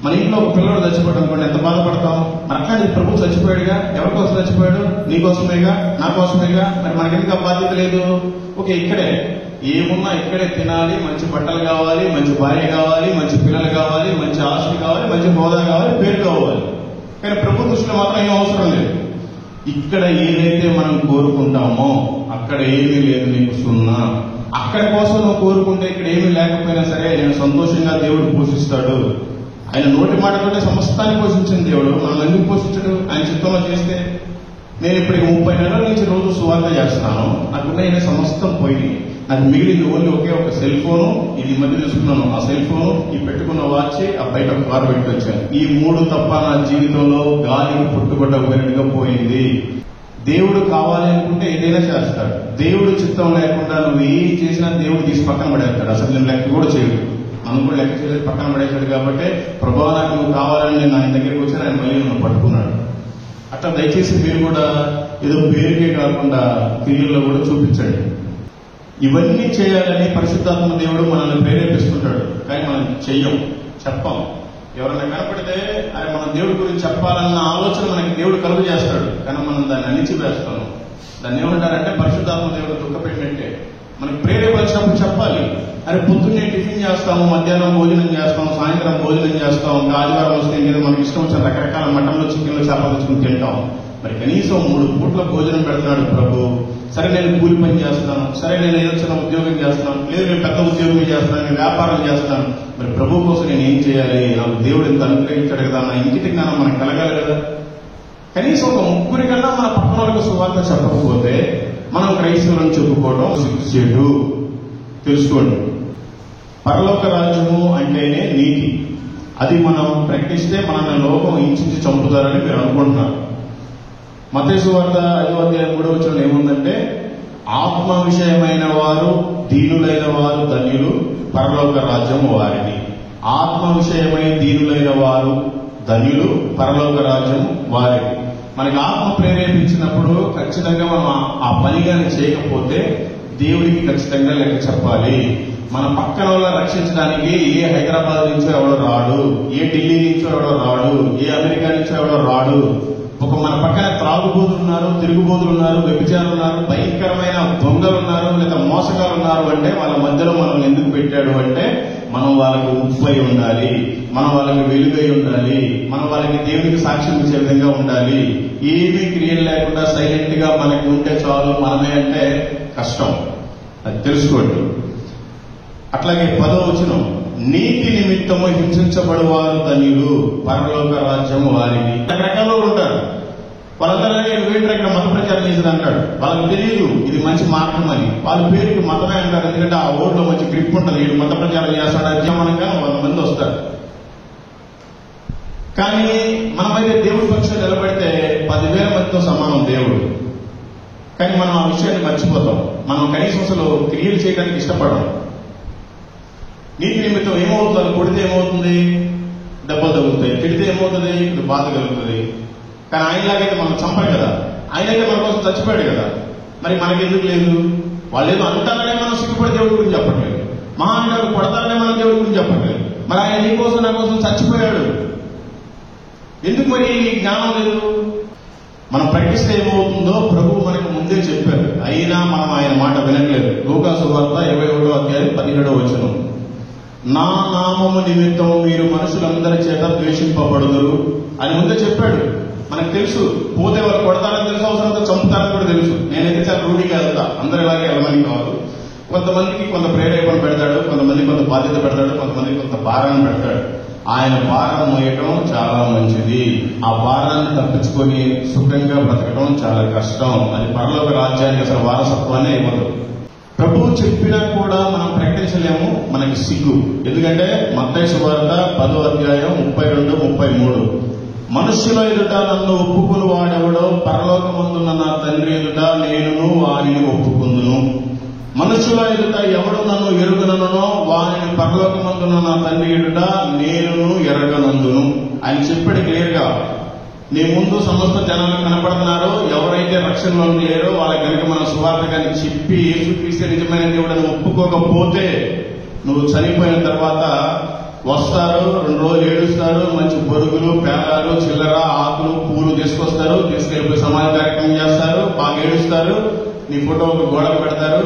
A: మన ఇంట్లో ఒక పిల్లడు చచ్చిపోవడం అనుకోండి, ఎంత బాధపడతాం. మరి అట్లాంటి ప్రభు చచ్చిపోయాడుగా, ఎవరి కోసం చచ్చిపోయాడు? నీ కోసమేగా, నా కోసమేగా. మరి మనకెందుకు బాధ్యత లేదు? ఓకే, ఇక్కడే ఏమున్నా ఇక్కడే తినాలి, మంచి బట్టలు కావాలి, మంచి భార్య కావాలి, మంచి పిల్లలు కావాలి, మంచి ఆస్తి కావాలి, మంచి హోదా కావాలి, పేరు కావాలి. కానీ ప్రభు దృష్టిలో మాత్రం ఏం అవసరం లేదు. ఇక్కడ ఏదైతే మనం కోరుకుంటామో అక్కడ ఏమీ లేదు, నీకు సున్నా. అక్కడ కోసం నువ్వు కోరుకుంటే ఇక్కడ ఏమీ లేకపోయినా సరే నేను సంతోషంగా దేవుడు పోషిస్తాడు. ఆయన నోటి మాటతోనే సమస్తాన్ని పోషించిన దేవుడు మనం ఎందుకు పోషించడు? ఆయన చిత్తంలో చేస్తే. నేను ఇప్పటికి 30 నెలల నుంచి రోజు సువార్త చేస్తున్నాను. నాకున్న సమస్తం పోయి నాకు మిగిలింది ఓన్లీ ఒకే ఒక సెల్ ఫోను. ఇది మధ్య తీసుకున్నాను, ఆ సెల్ ఫోను, ఈ పెట్టుకున్న వాచ్, ఆ బయట ఒక కారు పెట్టి వచ్చాను. ఈ 3 తప్ప నా జీవితంలో గాలికి పుట్టుబడ్డగా పోయింది. దేవుడు కావాలి అనుకుంటే ఏదైనా చేస్తాడు. దేవుడు చిత్తం లేకుండా నువ్వు ఏం చేసినా దేవుడు తీసి పక్కన పడేస్తాడు. అసలు నేను లెక్క కూడా చేయడు, మనం కూడా లెక్క చేయలేదు, పక్కన పడేశాడు. కాబట్టి ప్రభావ నాకు నువ్వు కావాలని నేను ఆయన దగ్గరికి వచ్చాను, ఆయన మళ్ళీ నన్ను పట్టుకున్నాడు. అట్లా దయచేసి మీరు కూడా ఏదో పేరుకే కాకుండా క్రియల్లో కూడా చూపించండి. ఇవన్నీ చేయాలని పరిశుద్ధాత్మ దేవుడు మనల్ని ప్రేరేపిస్తుంటాడు. కానీ మనం చెయ్యం, చెప్పం. ఎవరైనా కనపడితే ఆయన మన దేవుడి గురించి చెప్పాలన్న ఆలోచన మనకి దేవుడు కలుగు చేస్తాడు, కానీ మనం దాన్ని అణిచివేస్తాం. దాన్ని ఏమంటారంటే పరిశుద్ధాత్మ దేవుడు దుఃఖపెట్టినట్టే. మనకి ప్రేరేపించినప్పుడు చెప్పాలి. అరే పొద్దున్నే టిఫిన్ చేస్తాము, మధ్యాహ్నం భోజనం చేస్తాం, సాయంత్రం భోజనం చేస్తాం, ఆదివారం వస్తే ఇంకేదో మనకి ఇష్టం వచ్చిన రకరకాల మటన్లు, చికెన్లు, చేపలు తెచ్చుకుని తింటాం. మరి కనీసం 3 పూట్ల భోజనం పెడుతున్నాడు ప్రభు. సరే నేను కూలి పని చేస్తున్నాను, సరే నేను ఏదో చిన్న ఉద్యోగం చేస్తున్నాను, లేదు నేను పెద్ద ఉద్యోగం చేస్తున్నాను, నేను వ్యాపారం చేస్తాను. మరి ప్రభు కోసం నేను ఏం చేయాలి? నాకు దేవుడు ఎంత అనుగ్రహించాడు కదా, నా ఇంకిటి జ్ఞానం మనకు కలగాలి కదా. కనీసం ఒక 3 కన్నా మన పక్కన వాళ్ళకి సువార్త చెప్పకపోతే మనం క్రైస్తవులను చెప్పుకోవడం సిగ్గుచేటు. తెలుసుకోండి, పరలోక రాజ్యము అంటేనే నీతి. అది మనం ప్రకటిస్తే మనల్ని లోకం హింసించి చంపుతారని మీరు అనుకుంటున్నారు. మత్తయి సువార్త 5వ అధ్యాయం 3వ వచనంలో ఏముందంటే, ఆత్మ విషయమైన వారు దీనులైన వారు ధన్యులు, పరలోక రాజ్యం వారిది. ఆత్మ విషయమై దీనులైన వారు ధన్యులు, పరలోక రాజ్యం వారిది. మనకి ఆత్మ ప్రేరేపించినప్పుడు ఖచ్చితంగా మనం ఆ పని కానీ చేయకపోతే దేవుడికి ఖచ్చితంగా లెక్క చెప్పాలి. మన పక్కన వాళ్ళ రక్షించడానికి ఏ హైదరాబాద్ నుంచో ఎవడో రాడు, ఏ ఢిల్లీ నుంచో ఎవడో రాడు, ఏ అమెరికా నుంచో ఎవడో రాడు. మన పక్కన త్రాగుబోతులు ఉన్నారు, తిరుగుబోతులు ఉన్నారు, వ్యభిచారులు ఉన్నారు, భయంకరమైన దొంగలు ఉన్నారు, లేదా మోసగాలు ఉన్నారు అంటే వాళ్ళ మధ్యలో మనం ఎందుకు పెట్టాడు అంటే మనం వాళ్ళకి ఉప్పై ఉండాలి, మనం వాళ్ళకి వెలుగై ఉండాలి, మనం వాళ్ళకి దేవునికి సాక్ష్యం ఇచ్చే విధంగా ఉండాలి. ఏమీ క్రియలు లేకుండా సైలెంట్ గా మనకి ఉంటే చాలు మనమే అంటే కష్టం, అది తెలుసుకోండి. అట్లాగే 10వ వచనం, నీతి నిమిత్తము హింసించబడువారు ధన్యులు, పరలోక రాజ్యం వారిని. రకరకాలు ఉంటారు. వాళ్ళందరూ నువ్వేంటి ఇక్కడ మత ప్రచారం చేసేది అంటాడు. వాళ్ళకి తెలియదు ఇది మంచి మార్గం అని. వాళ్ళ పేరుకి మతమే అంటారు, ఎందుకంటే ఆ ఓట్లో మంచి గ్రిప్ ఉంటుంది. వీడు మత ప్రచారం చేస్తాడు అధ్యమనంగా 100 మంది వస్తారు. కానీ మనమైతే దేవుడి పక్షం నిలబడితే 10,000 మందితో సమానం దేవుడు. కానీ మనం ఆ విషయాన్ని మర్చిపోతాం. మనం కనీసం అసలు క్రియలు చేయడానికి ఇష్టపడం. నీతి నిమిత్తం ఏమవుతుంది, కొడితే ఏమవుతుంది, దెబ్బలు తగులుతాయి, తిడితే ఏమవుతుంది, ఇప్పుడు బాధ కలుగుతుంది. కానీ ఆయనలాగైతే మనం చంపాడు కదా, ఆయనైతే మన కోసం చచ్చిపోయాడు కదా, మరి మనకెందుకు లేదు? వాళ్ళు ఏదో అంటారనే మనం సిగ్గుపడి దేవుడి గురించి చెప్పట్లేదు, మహానుభావులు కొడతారనే మనం దేవుడి గురించి చెప్పట్లేదు. మరి ఆయన నీ కోసం నా కోసం చచ్చిపోయాడు, ఎందుకు మరి జ్ఞానం లేదు? మనం ప్రకటిస్తే ఏమవుతుందో ప్రభువు మనకు ముందే చెప్పారు, అయినా మనం ఆయన మాట వినట్లేదు. లూకా సువార్త 21వ అధ్యాయం 17వ వచనం, నా నామము నిమిత్తము మీరు మనుషులందరి చేత ద్వేషింపబడుదురు అని ముందే చెప్పాడు. మనకు తెలుసు పోతే వాళ్ళు కొడతారని తెలుసు, అవసరంతో చంపుతారని కూడా తెలుసు. నేనైతే చాలా రూఢిగా వెళ్తా, అందరూ ఇలాగే వెళ్ళమని కాదు. కొంతమందికి కొంత ప్రేరేపణ పెడతాడు, కొంతమంది కొంత బాధ్యత పెడతాడు, కొంతమంది కొంత భారాన్ని పెడతాడు. ఆయన భారం మోయటం చాలా మంచిది. ఆ భారాన్ని తప్పించుకొని సుఖంగా బ్రతకడం చాలా కష్టం. అది పరలోక రాజ్యానికి అసలు వారసత్వాన్ని ఇవ్వదు. ప్రభువు చెప్పినా కూడా మనం ప్రకటించలేము, మనకి సిగ్గు. ఎందుకంటే మత్తయి సువార్త 10వ అధ్యాయం 32, 33, మనుష్యుల ఎదుట నన్ను ఒప్పుకుని వాడెవడో పరలోకమందున్న నా తండ్రి ఎదుట నేనును వానిని ఒప్పుకుందును. మనుషుల ఎదుట ఎవడు నన్ను ఎరుగననునో వానిని పరలోకమందున్న నా తండ్రి ఎదుట నేనును ఎరగనందును. ఆయన చెప్పాడు క్లియర్ గా. నీ ముందు సమస్త జనాలు కనపడుతున్నారు, ఎవరైతే రక్షణలో లేరో వాళ్ళకి కనుక మన సువార్త కానీ చెప్పి యేసుక్రీస్తు నిజమైన దేవుడని ఒప్పుకోకపోతే నువ్వు చనిపోయిన తర్వాత వస్తారు, 2 రోజులు ఏడుస్తారు, మంచి బొరుగులు, పేలాలు, చిల్లర, ఆకులు, పూలు తీసుకొస్తారు, తీసుకెళ్లిపోయి సమాజ కార్యక్రమం చేస్తారు, బాగా ఏడుస్తారు, నీ ఫోటో ఒక గోడకు పెడతారు,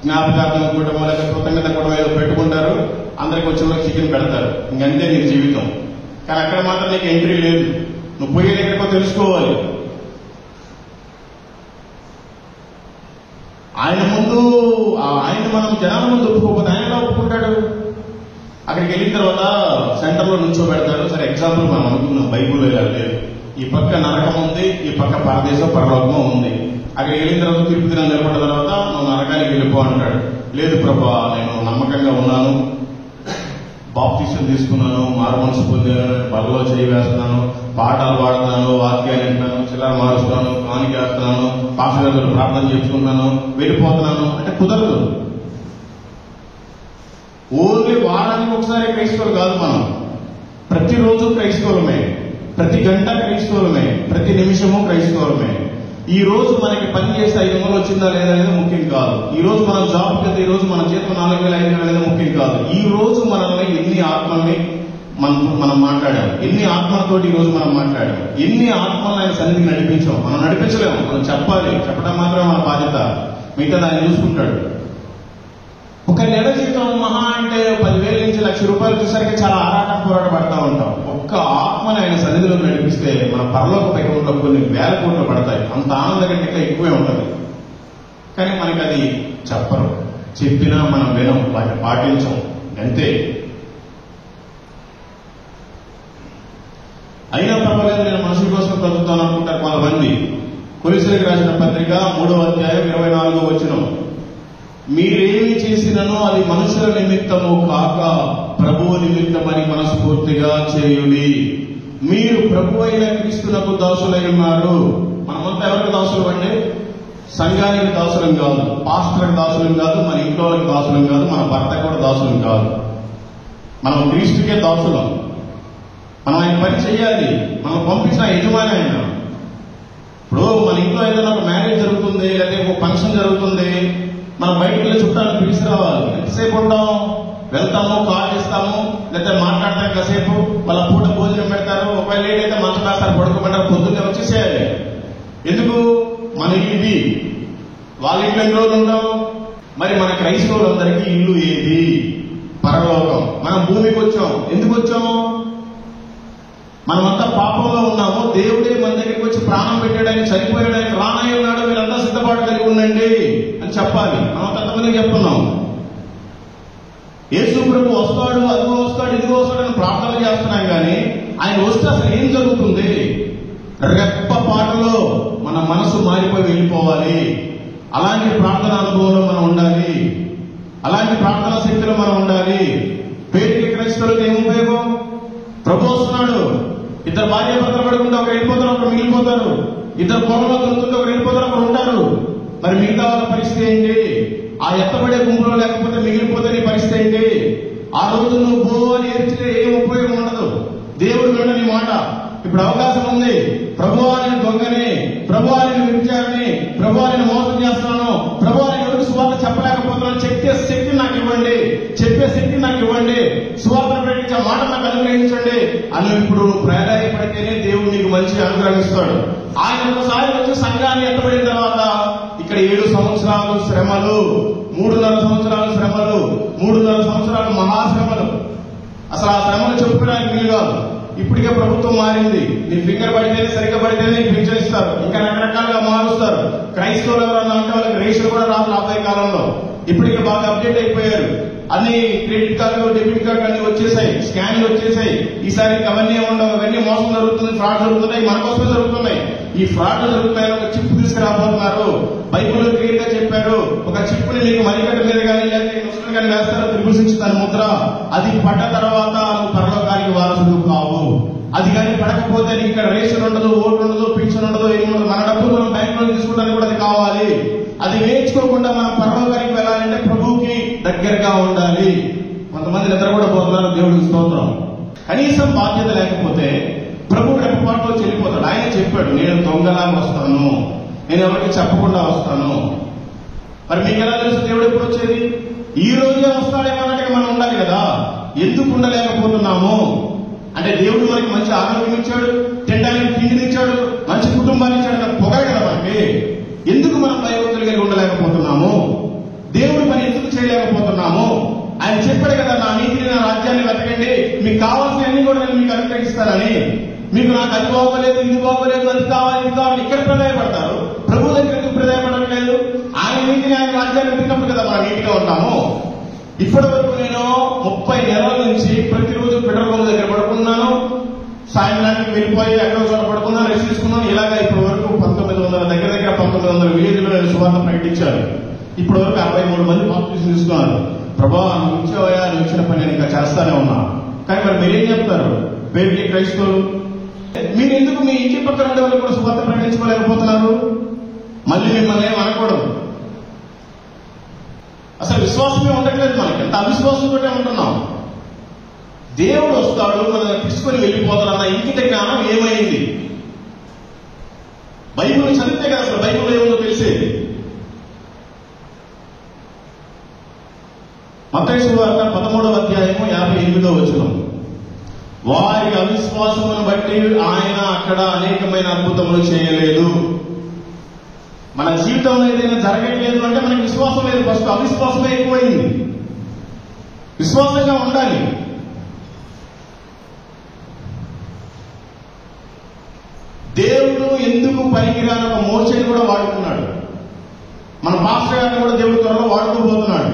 A: జ్ఞాపకార్థం కుటుంబం లేక కృతజ్ఞత కూడా ఏదో పెట్టుకుంటారు, అందరికి వచ్చిన చికెన్ పెడతారు. ఇంకంతే నీ జీవితం. కానీ అక్కడ మాత్రం నీకు ఎంట్రీ లేదు. నువ్వు పోయేది ఎక్కడికో తెలుసుకోవాలి. ఆయన ముందు ఆయన మనం జనాల ముందు ఒప్పుకోకపోతే ఆయన ఎలా ఒప్పుకుంటాడు? అక్కడికి వెళ్ళిన తర్వాత సెంటర్లో నుంచోబెడతాడు. సరే ఎగ్జాంపుల్ మనం అనుకున్నాం, బైబుల్లో లేదు. ఈ పక్క నరకం ఉంది, ఈ పక్క పరదేశం పరలోకం ఉంది. అక్కడికి వెళ్ళిన తర్వాత తీర్పు దినం నిలబడిన తర్వాత నువ్వు నరకానికి వెళ్ళిపో అంటాడు. లేదు ప్రభా, నేను నమ్మకంగా ఉన్నాను, బాప్తిసం తీసుకున్నాను, మారు మనసు పొందాను, బలలో చేయి వేస్తున్నాను, పాఠాలు పాడుతున్నాను, వాక్యాలు వింటున్నాను, చిల్లర మారుస్తున్నాను, కానికి వేస్తున్నాను, పాస్టర్తో ప్రార్థన చేసుకుంటున్నాను, వెళ్ళిపోతున్నాను అంటే కుదరదు. ఓన్లీ వారానికి ఒకసారి క్రైస్తవులు కాదు మనం, ప్రతిరోజు క్రైస్తవులమే, ప్రతి గంట క్రైస్తవులమే, ప్రతి నిమిషము క్రైస్తవులమే. ఈ రోజు మనకి పని చేస్తే 500 వచ్చిందా లేదా అనేది ముఖ్యం కాదు. ఈ రోజు మనం జాబ్కి వెళ్తే ఈ రోజు మన జీతం 4,000-5,000 అనేది ముఖ్యం కాదు. ఈ రోజు మనల్ని ఎన్ని ఆత్మల్ని మనం మాట్లాడాం, ఎన్ని ఆత్మలతోటి ఈ రోజు మనం మాట్లాడాం, ఎన్ని ఆత్మలను ఆయన సన్నిధికి నడిపించాం. మనం నడిపించలేము, మనం చెప్పాలి, చెప్పడం మాత్రమే మన బాధ్యత, మిగతా ఆయన చూసుకుంటాడు. ఒక నెల జీతం మహా అంటే 10,000 నుంచి 1,00,000 రూపాయలు చూసరికి చాలా ఆరాటం పోరాట పడతా ఉంటాం. ఒక్క ఆత్మని ఆయన సన్నిధిలో నడిపిస్తే మన పరలోక అకౌంట్లో కొన్ని 1,000 కోట్లు పడతాయి. అంత ఆనంద కంటే ఎక్కువే ఉంటుంది. కానీ మనకి అది చెప్పరు, చెప్పినా మనం వినం, వాటిని పాటించం, అంతే. అయినా పర్వాలేదు, నేను మనుషుల కోసం బ్రతుకుతాను అనుకుంటారు కొంతమంది. కొరింథీయులకు రాసిన పత్రిక 3వ అధ్యాయం 24వ వచనం, మీరేమి చేసిననో అది మనుషుల నిమిత్తము కాక ప్రభువు నిమిత్తమని మనస్ఫూర్తిగా చేయుడి. మీరు ప్రభు అయిన క్రీస్తునకు దాసులై ఉన్నారు. మనమంతా ఎవరికి దాసులు అండి? సంఘానికి దాసులం కాదు, పాస్టర్కి దాసులం కాదు, మన ఇంట్లో దాసులం కాదు, మన భర్త కూడా దాసులం కాదు. మనం క్రీస్తుకే దాసులం. మనం ఆయన పని చేయాలి. మనం పంపించిన యజమాని ఆయన. ఇప్పుడు మన ఇంట్లో ఏదైనా ఒక మ్యారేజ్ జరుగుతుంది, లేదా ఒక ఫంక్షన్ జరుగుతుంది, మన మనం బయటికి వెళ్ళి చుట్టాలను పిలిచి రావాలి. ఎంతసేపు ఉంటాం? వెళ్తాము, కాల్ చేస్తాము, లేదా మాట్లాడతాం కాసేపు, వాళ్ళ పూట భోజనం పెడతారు, ఒకవేళ లేట్ అయితే మంచం వేస్తారు, పడుకోమంటారు, పొద్దున్నే వచ్చేసేయాలి. ఎందుకు? మన ఇది వాళ్ళ ఇంట్లో ఎన్ని రోజులు ఉంటాం? మరి మన క్రైస్తవులందరికీ ఇల్లు ఏది? పరలోకం. మనం భూమికి వచ్చాం. ఎందుకు వచ్చాము? మనమంతా పాపంలో ఉన్నాము. దేవుడే మన దగ్గరికి వచ్చి ప్రాణం పెట్టాడని, చనిపోయాడని, రానై ఉన్నాడు, మీరంతా సిద్ధపాటు కలిగి ఉండండి అని చెప్పాలి. మనం కొంతమందికి చెప్తున్నాం. యేసు ప్రభు వస్తాడు, అదిగో వస్తాడు, ఇదిగో వస్తాడు అని ప్రార్థన చేస్తున్నాం, కానీ ఆయన వస్తే అసలు ఏం జరుగుతుంది? రెప్ప పాటలో మన మనసు మారిపోయి వెళ్ళిపోవాలి. అలాంటి ప్రార్థన అనుభవంలో మనం ఉండాలి. అలాంటి ప్రార్థన శక్తిలో మనం ఉండాలి. పేరుకి క్రైస్తవులకు ఏం ఉపయోగం? ప్రభు వస్తున్నాడు, ఇద్దరు భార్య భర్తలు పడుకుంటే ఒకరు వెళ్ళిపోతారు, ఒకరు మిగిలిపోతారు. ఇద్దరు పొలంలో దొరుకుతుంటే ఒకరు వెళ్ళిపోతారు, ఒకరు ఉంటారు. మరి మిగతా వాళ్ళ పరిస్థితి ఏంటి? ఆ ఎత్తబడే గుంపులో లేకపోతే మిగిలిపోతే నీ పరిస్థితి ఏంటి? ఆ రోజు నువ్వు బో అని ఏడ్చితే ఏం ఉపయోగం ఉండదు. దేవుడు విన్న నీ మాట. ఇప్పుడు అవకాశం ఉంది. ప్రభువా నేను దొంగని, ప్రభువా నేను విచారని, ప్రభువా నేను మోసం చేస్తున్నాను, ప్రభువా నేను ఎవరికి సువార్త చెప్పలేకపోతున్నాను, చెప్పే శక్తి నాకు ఇవ్వండి, చెప్పే శక్తి నాకు ఇవ్వండి, సువార్త ప్రకటించే మాట నాకు అనుగ్రహించండి అని ఇప్పుడు ప్రేరాయపడితేనే దేవుడు నీకు మంచి అనుగ్రహిస్తాడు. ఆయన ఒకసారి వచ్చి సంఘాన్ని ఎత్తబడిన తర్వాత ఇక్కడ 7 సంవత్సరాలు శ్రమలు, 3.5 సంవత్సరాలు శ్రమలు, 3.5 సంవత్సరాలు మహాశ్రమలు. అసలు ఆ శ్రమలు చెప్పుకోవడానికి వీలు కాదు. ఇప్పటికే ప్రభుత్వం మారింది. నీ ఫింగర్ పడితేనే, సరిగ్గా పడితేనే నీకు పింఛన్ ఇస్తారు, ఇంకా రకరకాలుగా మారుస్తారు. క్రైస్తవులు ఎవరన్నా అంటే వాళ్ళకి రేషన్ కూడా రాదు రాబోయే కాలంలో. ఇప్పటికే బాగా అప్డేట్ అయిపోయారు. అన్ని క్రెడిట్ కార్డు, డెబిట్ కార్డు అన్ని వచ్చేసాయి, స్కాన్లు వచ్చేసాయి. ఈసారి అవన్నీ ఉండవు, అవన్నీ మోసం జరుగుతుంది, ఫ్రాడ్ జరుగుతున్నాయి, మన కోసమే జరుగుతున్నాయి. ఈ ఫ్రాడ్ జరుగుతున్నాయని ఒక చిప్ తీసుకురాబోతున్నారు. బైబుల్ క్లియర్ గా చెప్పారు, ఒక చిప్ ని నీకు మరిగడ్డ మీద కానీ లేకపోతే ముస్లిం కానీ వేస్తారు, త్రిభుషించుతాను ముద్ర. అది పడ్డ తర్వాత నువ్వు పరలోకానికి వారసుడు కావు. అది కానీ పడకపోతే నీకు ఇక్కడ రేషన్ ఉండదు, ఓటు ఉండదు, పింఛన్ ఉండదు, ఏమి ఉండదు. మన డబ్బులు మనం బ్యాంక్ లో తీసుకోవడానికి కూడా అది కావాలి. అది వేయించుకోకుండా మనం పరలోకానికి వెళ్ళాలంటే ప్రభువుకి దగ్గరగా ఉండాలి. కొంతమంది నిద్ర కూడా పోతున్నారు, దేవుడికి స్తోత్రం. కనీసం బాధ్యత లేకపోతే ప్రభు రెప్పపాటులో చెల్లిపోతాడు. ఆయన చెప్పాడు, నేను దొంగలాగా వస్తాను, నేను ఎవరికి చెప్పకుండా వస్తాను. మరి మీకు ఎలా తెలుసు దేవుడు ఎప్పుడు వచ్చేది? ఈ రోజే వస్తాడేమన్నట్టుగా మనం ఉండాలి కదా. ఎందుకు ఉండలేకపోతున్నాము అంటే దేవుడు మనకి మంచి ఆరోగ్యం ఇచ్చాడు, తినడానికి తిండిని ఇచ్చాడు, మంచి కుటుంబాన్ని ఇచ్చాడు, పొగడు కదా మనకి. ఎందుకు మనం భయభక్తులు కలిగి ఉండలేకపోతున్నాము? దేవుడి పని ఎందుకు చేయలేకపోతున్నాము? ఆయన చెప్పాడు కదా, నా నీతిని, నా రాజ్యాన్ని వెతకండి, మీకు కావాల్సిన అన్ని కూడా నేను మీకు అనుగ్రహిస్తానని. మీకు నాకు అది బాగోలేదు, ఇది బాగోలేదు, అది కావాలి, ఇది కావాలి, ఇక్కడ ప్రదాయపడతారు. ప్రభు దగ్గర ఎందుకు ప్రదాయపడట్లేదు? ఆయన నీతిని, ఆయన రాజ్యాన్ని వెతికినప్పుడు కదా మనం నీటిగా ఉంటాము. ఇప్పటి వరకు నేను 30 నెలల నుంచి ప్రతిరోజు పెట్రోల్ బంక్ దగ్గర పడుకున్నాను, సాయంత్రానికి వెళ్ళిపోయి ఎక్కడో చోట పడుకున్నాను, రెస్ట్ తీసుకున్నాను. ఇలాగా ఇప్పటి వరకు 1900 దగ్గర 1900 విలేజ్లో నేను సువార్త ప్రకటించాను. ఇప్పటి వరకు 63 మంది బాప్టిజం తీసుకున్నారు. ప్రభా నువ్వు ఇచ్చేవయా, నువ్వు ఇచ్చిన పని నేను ఇంకా చేస్తానే ఉన్నా. కానీ మరి మీరేం చెప్తారు? పేరుకి క్రైస్తవులు మీరు ఎందుకు మీ ఇంటి పక్కన ఉండే వాళ్ళు కూడా సువార్త ప్రకటించుకోలేకపోతున్నారు? మళ్ళీ మిమ్మల్ని ఏం అనకూడదు. అసలు విశ్వాసమే ఉండట్లేదు మనకి, ఎంత అవిశ్వాసంతోనే ఉంటున్నాం. దేవుడు వస్తాడు, మనం తీసుకొని వెళ్ళిపోతాడన్న ఇంకిత జ్ఞానం ఏమైంది? బైబిల్ చదివితే కదా అసలు బైబిల్ ఏముందో తెలిసేది. మత్తయి సువార్త 13వ అధ్యాయము 58వ వచనం. వారి అవిశ్వాసమును బట్టి ఆయన అక్కడ అనేకమైన అద్భుతములు చేయలేదు. మన జీవితంలో ఏదైనా జరగట్లేదు అంటే మనకి విశ్వాసం లేదు. ఫస్ట్ అవిశ్వాసమే ఎక్కువైంది. విశ్వాసంగా ఉండాలి. దేవుడు ఎందుకు పనికిరాని ఒక మోసేని కూడా వాడుకున్నాడు. మన పాస్టర్ గారిని కూడా దేవుడు త్వరలో వాడుకోబోతున్నాడు.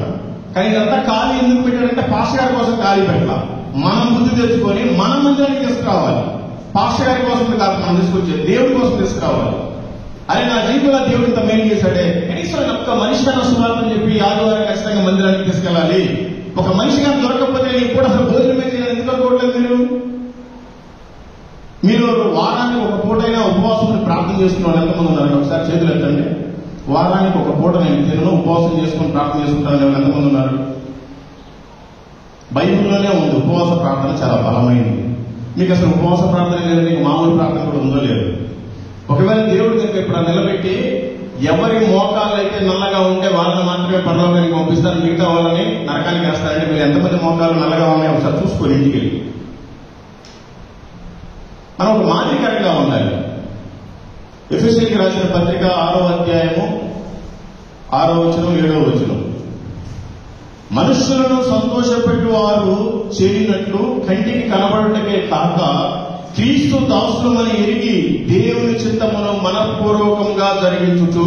A: కానీ ఇదంతా ఖాళీ ఎందుకు పెట్టాడంటే పాస్టర్ గారి కోసం ఖాళీ పెట్టాల. మనం బుద్ధి తెచ్చుకొని మన మందిరానికి తీసుకురావాలి. పాస్టర్ గారి కోసం కాదు మనం తీసుకొచ్చేది, దేవుడి కోసం తీసుకురావాలి. అరే నా జీవితంలో దేవుడు ఇంత మేలు చేశాడే, కనీసం ఒక్క మనిషి అయినా సువార్తని చెప్పి ఆదివారం ఖచ్చితంగా మందిరానికి తీసుకెళ్ళాలి. ఒక మనిషి కానీ దొరకకపోతే నీకు కూడా అసలు భోజనమే చేయాలి. ఎందుకు అనుకోవట్లేదు? మీరు వారానికి ఒక పూటైనా ఉపవాసం ప్రార్థన చేసుకున్న వాళ్ళు ఎంతమంది ఉన్నారండి? ఒకసారి చేతులు ఎత్తండి. వారానికి ఒక పూట నేను తినను, ఉపవాసం చేసుకుని ప్రార్థన చేసుకుంటాను ఎంతమంది ఉన్నారు? బైబిల్లోనే ఉంది ఉపవాస ప్రార్థన చాలా బలమైంది. మీకు అసలు ఉపవాస ప్రార్థన లేదు, నీకు మామూలు ప్రార్థన కూడా ఉందో లేదు. ఒకవేళ దేవుడు కనుక ఇప్పుడు నిలబెట్టి ఎవరి మోకాళ్ళు అయితే నల్లగా ఉంటే వాళ్ళని మాత్రమే పరలోకానికి పంపిస్తారు, మిగతా వాళ్ళని నరకానికి వేస్తారంటే మీరు ఎంతమంది మోకాళ్ళు నల్లగా ఉన్నాయో ఒకసారి చూసుకొని ఇంటికి వెళ్ళి. మనం ఒక మాదిరికరంగా ఉండాలి. ఎఫెసీయులకు రాసిన పత్రిక 6వ అధ్యాయము 6వ వచనం 7వ వచనం. మనుష్యులను సంతోషపెట్టు వారు చేరినట్లు కంటికి కనబడుటకే కాక క్రీస్తు దాసులమని ఎరిగి దేవుని చిత్తమును మనపూర్వకంగా జరిగించుచు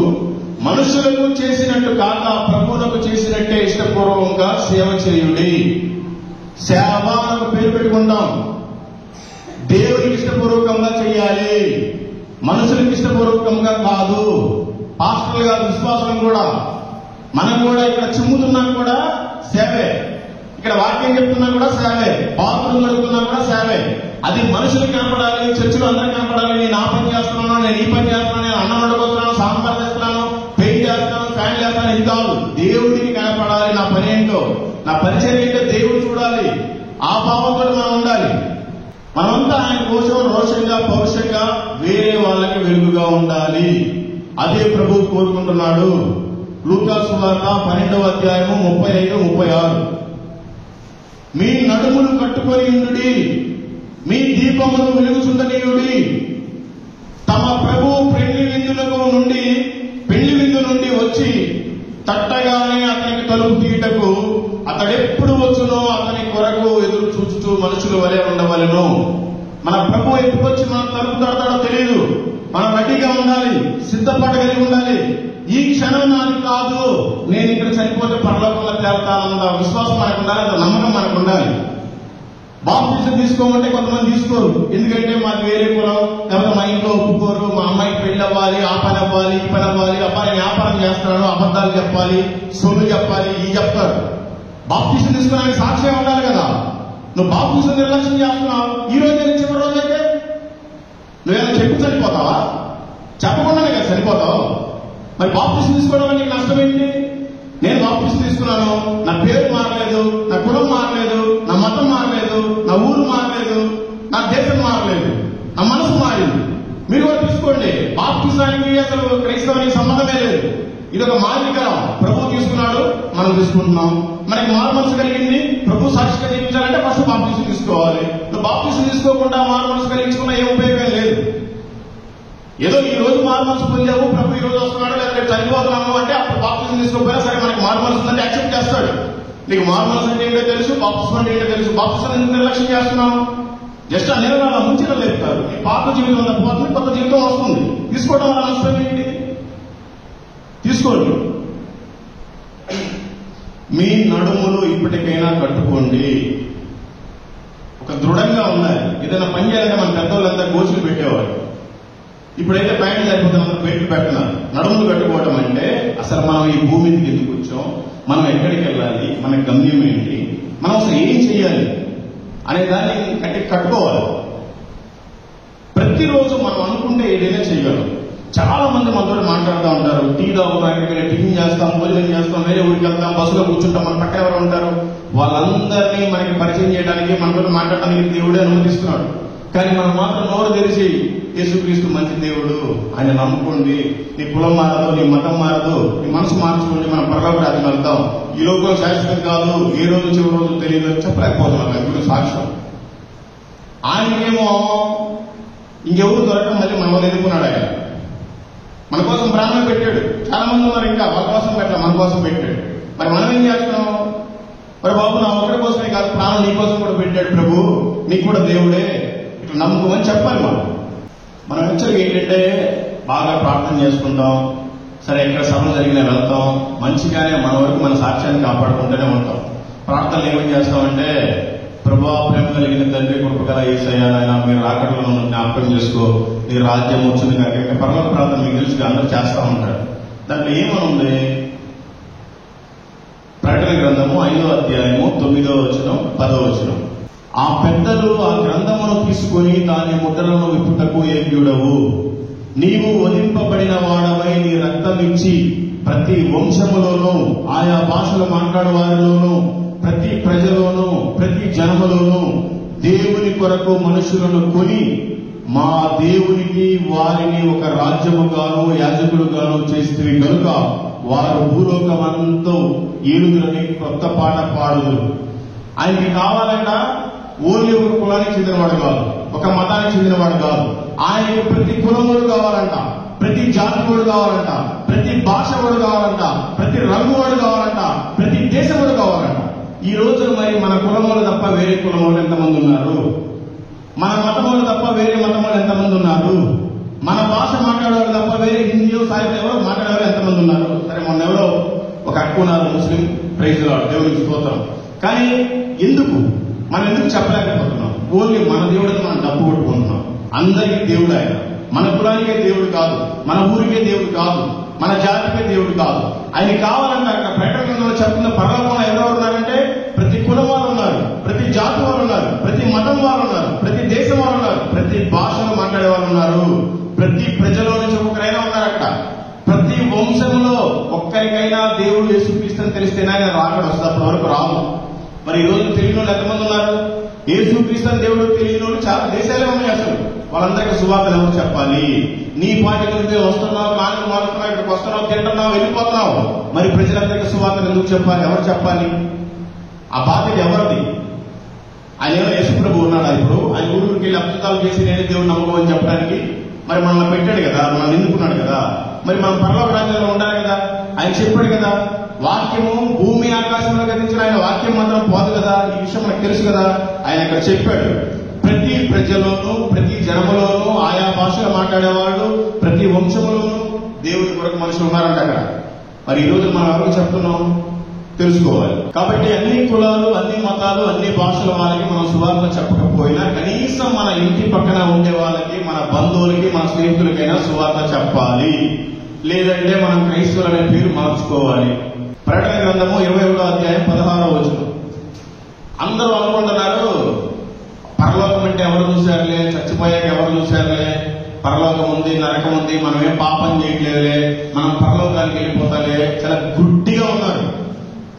A: మనుషులకు చేసినట్టు కాక ప్రభువులకు చేసినట్టే ఇష్టపూర్వకంగా సేవ చేయుడి. సేవ అని పేరు పెట్టుకుంటాం. దేవునికి ఇష్టపూర్వకంగా చేయాలి, మనుషులకు ఇష్టపూర్వకంగా కాదు. పాస్టర్లు కాదు, విశ్వాసం కూడా. మనం కూడా ఇక్కడ చిమ్ముతున్నాం కూడా సేవే, ఇక్కడ వాక్యం చెప్తున్నా కూడా సేవే, బాత్రూమ్ కడుగుతున్నా కూడా సేవే. అది మనుషులకు కనపడాలి, చర్చిలో అందరికి కనపడాలి. నేను ఆ పని చేస్తున్నాను, నేను ఈ పని చేస్తున్నాను, నేను అన్నం వండుకొస్తున్నాను, సాంబార్ చేస్తున్నాను, పెయింట్ చేస్తున్నాను, ఫ్యాన్ చేస్తున్నాను, ఇది కాదు. దేవుడికి కనపడాలి నా పని ఏంటో, నా పరిచయం ఏంటో దేవుడు చూడాలి. ఆ భావంతో మనం ఉండాలి. మనమంతా ఆయన కోసం రోషంగా పౌరుషంగా వేరే వాళ్ళకి వెలుగుగా ఉండాలి. అదే ప్రభువు కోరుకుంటున్నాడు. లూకా సువార్త 12వ అధ్యాయము 35, 36. మీ నడుములు కట్టుకొని ఉండుడి, మీ దీపమును వెలుగుచుండనీయుడి. తమ ప్రభు పెళ్లి విందు నుండి వచ్చి తట్టగానే అతనికి తలుపు తీయటకు అతడెప్పుడు వచ్చునో అతని కొరకు ఎదురు చూచుతూ మనుషుల వలె ఉండవలెను. మన ప్రభు ఎప్పుడు వచ్చి మన తలుపు తడతాడో తెలియదు. మనం రెడీగా ఉండాలి, సిద్ధపడగలిగి ఉండాలి. ఈ క్షణం నాది కాదు, నేను ఇక్కడ చనిపోతే పరలోకంలో తేలుతానన్న విశ్వాసం మనకు ఉండాలి, నమ్మకం మనకు ఉండాలి. బాప్తిజం తీసుకోమంటే కొంతమంది తీసుకోరు, ఎందుకంటే మాకు వేరే కులం, లేకపోతే మా ఇంట్లో ఒప్పుకోరు, మా అమ్మాయికి పెళ్లి అవ్వాలి, ఆ పని అవ్వాలి, ఈ పని అవ్వాలి, అబ్బాయి వ్యాపారం చేస్తున్నాడు, అబద్ధాలు చెప్పాలి, సొల్లు చెప్పాలి, ఈ చెప్తారు. బాప్తిజం తీసుకోవడానికి సాక్ష్యం ఉండాలి కదా. నువ్వు బాప్తిజం నిర్లక్ష్యం చేస్తున్నావు, ఈ రోజు చివరి రోజు అయితే నువ్వేమైనా చెప్పి చనిపోతావా? చెప్పకుండానే కదా చనిపోతావు. మరి బాప్తిజం తీసుకోవడం నీకు నష్టం ఏంటి? నేను బాప్తిజం తీసుకున్నాను, నా పేరు మారలేదు, నా కులం మారలేదు, నా మతం మారలేదు, నా ఊరు మారలేదు, నా దేశం మారలేదు, నా మనసు మారింది. మీరు కూడా తీసుకోండి. బాప్తిజానికి అసలు క్రైస్తవానికి సంబంధమే లేదు. ఇది ఒక మాదిరికరం. ప్రభు తీసుకున్నాడు, మనం తీసుకుంటున్నాం. మనకి మారు మనసు కలిగింది, ప్రభు సాక్షిగా జీవించాలంటే ఫస్ట్ బాప్తిజం తీసుకోవాలి. నువ్వు బాప్తిజం తీసుకోకుండా మారు మనసు కలిగించుకున్నా ఏ ఉపయోగం లేదు. ఏదో ఈ రోజు మారు మనసు పొందావు, ప్రభు ఈ రోజు వస్తున్నాడు, లేకపోతే చనిపోతున్నాము అంటే అప్పుడు బాప్తిజం తీసుకోకపోయినా సరే మనకి మారు మనసు ఉందంటే యాక్సెప్ట్ చేస్తాడు. నీకు మారు మనసు అంటే ఏంటో తెలుసు, బాప్తిజం అంటే ఏంటో తెలుసు. బాప్తిజం ఎందుకు నిర్లక్ష్యం చేస్తున్నావు? జస్ట్ ఆ నిర్ణయాలు అలా ముంచిన లేపుతారు. ఈ పాత జీవితం అంతా పోతుంది, కొత్త జీవితం వస్తుంది. తీసుకోవడం వల్ల నష్టం ఏంటి? తీసుకోండి. మీ నడుములు ఇప్పటికైనా కట్టుకోండి. ఒక దృఢంగా ఉండాలి. ఏదైనా పని చేయాలంటే మన పెద్దవాళ్ళంతా గోచులు పెట్టేవారు. ఇప్పుడైతే ప్యాంట్ సరిపోతే అందరూ బయటకు పెట్టినారు. నడుములు కట్టుకోవడం అంటే అసలు మనం ఈ భూమి మీదకి ఎందుకు వచ్చాం, మనం ఎక్కడికి వెళ్ళాలి, మన గమ్యం ఏంటి, మనం అసలు ఏం చేయాలి అనే దాన్ని కట్టుకోవాలి. ప్రతిరోజు మనం అనుకుంటే ఏదైనా చేయగలం. చాలా మంది మనతో మాట్లాడుతూ ఉంటారు. టీ తాగుతాం, టిఫిన్ చేస్తాం, భోజనం చేస్తాం, వేరే ఊరికి వెళ్తాం, బస్సులో కూర్చుంటాం, మన పక్కన ఎవరు ఉంటారు, వాళ్ళందరినీ మనకి పరిచయం చేయడానికి, మనతో మాట్లాడటానికి దేవుడే అనుమతిస్తున్నాడు. కానీ మనం మాత్రం నోరు తెరిచి యేసుక్రీస్తు మంచి దేవుడు, ఆయన నమ్ముకోండి, నీ కులం మారదు, నీ మతం మారదు, నీ మనసు మార్చుకోండి, మనం పరలోక రాజ్యం వెళ్తాం, ఈ లోకం శాశ్వతం కాదు, ఏ రోజు చివరి రోజు తెలియదు చెప్పలేకపోతున్నాం. ఇప్పుడు సాక్ష్యం ఆయనకేమో ఇంకెవరు దొరకడం మళ్ళీ మనం ఎదుర్కొన్నాడు. ఆయన మన కోసం ప్రాణం పెట్టాడు. చాలా మంది ఉన్నారు, ఇంకా వాళ్ళ కోసం పెట్టాలి, మన కోసం పెట్టాడు. మరి మనం ఏం చేస్తున్నాం? మరి బాబు నా ఒకరి కోసమే కాదు, ప్రాణం నీ కోసం కూడా పెట్టాడు ప్రభు, నీకు కూడా దేవుడే, ఇట్లా నమ్ముకోమని చెప్పాలి. మనం యాక్చువల్గా ఏంటంటే బాగా ప్రార్థన చేసుకుంటాం, సరే ఎక్కడ సభలు జరిగినా వెళ్తాం, మంచిగానే మన వరకు మన సాక్ష్యాన్ని కాపాడుకుంటూనే ఉంటాం. ప్రార్థనలు ఏమేం చేస్తామంటే, ప్రభా ప్రేమ కలిగిన తండ్రి కృప గల యేసయ్య నాయన మీరు రాకడలో నన్ను జ్ఞాపకం చేసుకో, నీ రాజ్యం వచ్చింది కాక పరలోక ప్రార్థన మీకు తెలుసు అందరూ చేస్తూ ఉంటారు. దాంట్లో ఏమనుంది? ప్రకటన గ్రంథము 5వ అధ్యాయము 9వ వచనం 10వ వచనం. ఆ పెద్దలు ఆ గ్రంథమును తీసుకుని దాని ముద్రలను విప్పుటకు యోగ్యుడవు, నీవు వధింపబడిన వాడవై నీ రక్తమిచ్చి ప్రతి వంశములోనూ, ఆయా భాషలు మాట్లాడే వారిలోనూ, ప్రతి ప్రజలోనూ, ప్రతి జనములోనూ దేవుని కొరకు మనుషులను కొని మా దేవునికి వారిని ఒక రాజ్యముగాను యాజకులుగాను చేస్తే కనుక వారు భూలోకమంతా ఏలుగురని కొత్త పాట పాడుదు. ఆయనకి కావాలంట ఓన్లీ ఒక కులానికి చెందినవాడు కాదు, ఒక మతానికి చెందినవాడు కాదు. ఆయనకి ప్రతి కులముడు కావాలంట, ప్రతి జాతి వాడు కావాలంట, ప్రతి భాష వాడు కావాలంట, ప్రతి రంగు వాడు కావాలంట, ప్రతి దేశం వాడు కావాలంట. ఈ రోజు మరి మన కులములు తప్ప వేరే కులములు ఎంతమంది ఉన్నారు? మన మతములు తప్ప వేరే మతములు ఎంతమంది ఉన్నారు? మన భాష మాట్లాడేవాళ్ళు తప్ప వేరే హిందీ సాహిత్యం ఎవరో మాట్లాడేవాళ్ళు ఎంతమంది ఉన్నారు? సరే, మొన్న ఎవరో ఒక అక్క ఉన్నారు ముస్లిం, ప్రైజ్ లార్డ్, దేవుడికి స్తోత్రం. కానీ మనం ఎందుకు చెప్పలేకపోతున్నాం? ఓన్లీ మన దేవుడిని మనం డబ్బు కొట్టుకుంటున్నాం. అందరికీ దేవుడు ఆయన. మన కులానికే దేవుడు కాదు, మన ఊరికే దేవుడు కాదు, మన జాతికే దేవుడు కాదు. ఆయన కావాలంటే అక్కడ ప్రకటనలో చెప్తున్న పరలోకంలో ఎవరెవరు ఉన్నారంటే ప్రతి కులం వారు ఉన్నారు, ప్రతి జాతి వారు ఉన్నారు, ప్రతి మతం వారు ఉన్నారు, ప్రతి దేశం వారు ఉన్నారు, ప్రతి భాషలో మాట్లాడే వారు ఉన్నారు, ప్రతి ప్రజలో నుంచి ఒక్కరైనా ఉన్నారు అక్కడ. ప్రతి వంశంలో ఒక్కరికైనా దేవుడు యేసుక్రీస్తుని తెలిస్తేనే ఆయన రాకడ వస్తుంది. అప్పటి వరకు రాదు. మరి ఈ రోజు తెలియని వాళ్ళు ఎంతమంది ఉన్నారు? యేసుక్రీస్తుని దేవుడు తెలియని వాళ్ళు చాలా దేశాలే ఉన్నాయి. అసలు వాళ్ళందరికీ సువార్తలు ఎవరు చెప్పాలి? నీ పార్టీ గురించి వస్తున్నావు, కాళ్ళు మారుతున్నావు, ఇక్కడికి వస్తున్నావు, తింటున్నావు, వెళ్ళిపోతున్నావు. మరి ప్రజలందరికీ సువార్తలు ఎందుకు చెప్పాలి? ఎవరు చెప్పాలి? ఆ బాధ్యత ఎవరిది? ఆయన ఏమైనా యేసుప్రభు ఉన్నాడా? ఇప్పుడు ఆయన ఊరికి వెళ్ళి అద్భుతాలు చేసి నేనే దేవుడు నమ్మకమని చెప్పడానికి మరి మనల్ని పెట్టాడు కదా, మనల్ని ఎన్నుకున్నాడు కదా. మరి మనం పరలోక రాజ్యంలో ఉండాలి కదా. ఆయన చెప్పాడు కదా, వాక్యము భూమి ఆకాశంలో గతించిన ఆయన వాక్యం మాత్రం పోదు కదా. ఈ విషయం మనకు తెలుసు కదా. ఆయన ఇక్కడ చెప్పాడు, ప్రతి ప్రజలోనూ ప్రతి జనములోనూ ఆయా భాషలో మాట్లాడేవాళ్ళు ప్రతి వంశములోనూ దేవుడి కొరకు మనుషులు ఉన్నారంట అక్కడ. మరి ఈ రోజు మనం ఎవరికి చెప్తున్నాం తెలుసుకోవాలి. కాబట్టి అన్ని కులాలు, అన్ని మతాలు, అన్ని భాషల వాళ్ళకి మనం సువార్త చెప్పకపోయినా కనీసం మన ఇంటి పక్కన ఉండే వాళ్ళకి, మన బంధువులకి, మన స్నేహితులకైనా సువార్త చెప్పాలి. లేదంటే మనం క్రైస్తవులు అనే పేరు మార్చుకోవాలి. ప్రకటన గ్రంథము 21వ అధ్యాయం 16వ వచనం. అందరూ అనుకుంటున్నారు పరలోకం అంటే ఎవరు చూశారులే, చచ్చిపోయాక ఎవరు చూశారులే, పరలోకం ఉంది, నరకం ఉంది, మనం ఏం పాపం చేయట్లేదులే, మనం పరలోకానికి వెళ్ళిపోతాలే. చాలా గుడ్డిగా ఉన్నారు.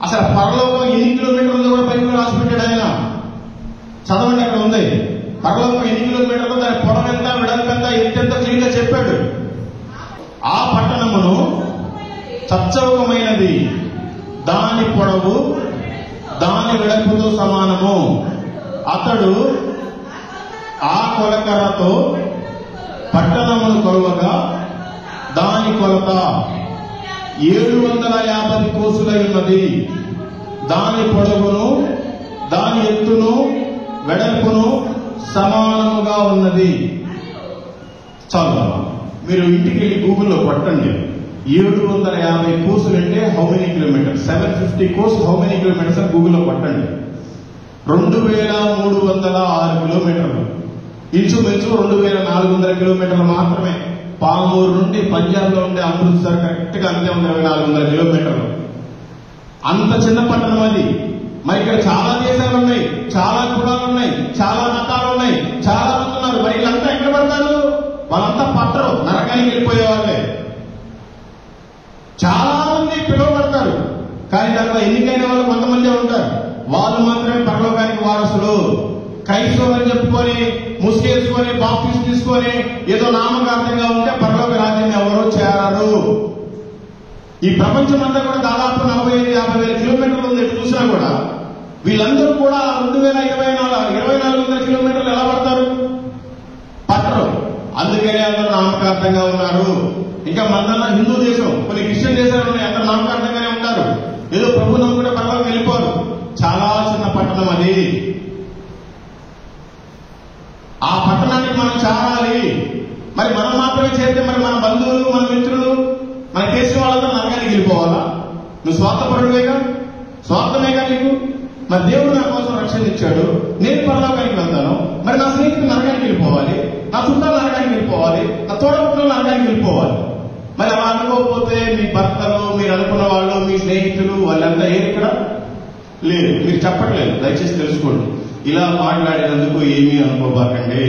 A: అసలు పరలోకం ఎన్ని కిలోమీటర్లు కూడా బైబిల్లో రాసి పెట్టాడు ఆయన. చదవండి, అక్కడ ఉంది. పరలోకం ఎన్ని కిలోమీటర్లు, దాని పొడవెంత, వెడల్పెంత, ఎత్తెంత క్లీన్ గా చెప్పాడు. ఆ పట్టణమును చచ్చౌకమైనది, దాని పొడవు దాని వెడల్పుతో సమానము. అతడు ఆ కొలకర్రతో పట్టణమును కొలవగా దాని కొలత 750 కోసులై ఉన్నది. దాని పొడవును దాని ఎత్తును వెడల్పును సమానముగా ఉన్నది. చాలు, మీరు ఇంటికి వెళ్ళి గూగుల్లో కొట్టండి. 750 కోసులు అంటే how many kilometres? 750 course how many kilometres అని గూగుల్లో కొట్టండి. 2306 కిలోమీటర్లు, ఇంచుమించు 2400 కిలోమీటర్లు మాత్రమే. పామూరు నుండి పంజాబ్ లో ఉండే అమృత్సర్ కరెక్ట్ గా అంతే 2400 కిలోమీటర్లు. అంత చిన్న పట్టణం అది. మరి ఇక్కడ చాలా దేశాలు ఉన్నాయి, చాలా కులాలు ఉన్నాయి, చాలా మతాలు ఉన్నాయి, చాలా మంది ఉన్నారు. మరి వీళ్ళంతా ఎక్కడ పడతారు? వాళ్ళంతా పట్టరు, నరకానికి వెళ్ళిపోయే వాళ్ళే. చాలా మంది పిలువబడతారు, కానీ దాంట్లో ఎన్నికైన వాళ్ళు కొంతమంది ఉంటారు. వాళ్ళు మాత్రమే పరలోకానికి వారసులు. క్రైస్తవులు అని చెప్పుకొని ముసుగేసుకొని బాప్టిస్ట్ తీసుకొని ఏదో నామకార్థంగా ఉంటే పరలోక రాజ్యం ఎవరో చేరారు. ఈ ప్రపంచం అంతా కూడా దాదాపు 45-50 వేల కిలోమీటర్లు ఉంది. ఎటు చూసినా కూడా వీళ్ళందరూ కూడా 2400 కిలోమీటర్లు ఎలా పడతారు? పట్టరు. అందుకనే అందరూ నామకార్థంగా ఉన్నారు. ఇంకా మన హిందూ దేశం, కొన్ని క్రిస్టియన్ దేశాలు ఉన్నాయి, అందరూ నామకార్థంగానే ఉంటారు. ఏదో ప్రభు నమ్ముకుంటే పరలోకి వెళ్ళిపోరు. చాలా చిన్న పట్టణం అది. ఆ పట్టణానికి మనం చేరాలి. మరి మనం మాత్రమే చేరితే మరి మన బంధువులు, మన మిత్రులు, మన తెలిసిన వాళ్ళందరూ నరకానికి వెళ్ళిపోవాలా? నువ్వు స్వార్థపరుడువేగా, స్వార్థమేగా నీకు. మరి దేవుడు నా కోసం రక్షణ ఇచ్చాడు, నేను పరలోకానికి వెళ్తాను. మరి నా స్నేహితులు నరకానికి వెళ్ళిపోవాలి, నా చుట్టాలు నరకానికి వెళ్ళిపోవాలి, నా తోడపుట్టులు నరకానికి వెళ్ళిపోవాలి. మరి అలా అనుకోకపోతే మీ భర్తలు, మీరు అనుకున్న వాళ్ళు, మీ స్నేహితులు వాళ్ళంతా ఏది ఇక్కడ లేదు. మీరు చెప్పట్లేదు, దయచేసి తెలుసుకోండి. ఇలా మాట్లాడినందుకు ఏమీ అనుకోబాకండి.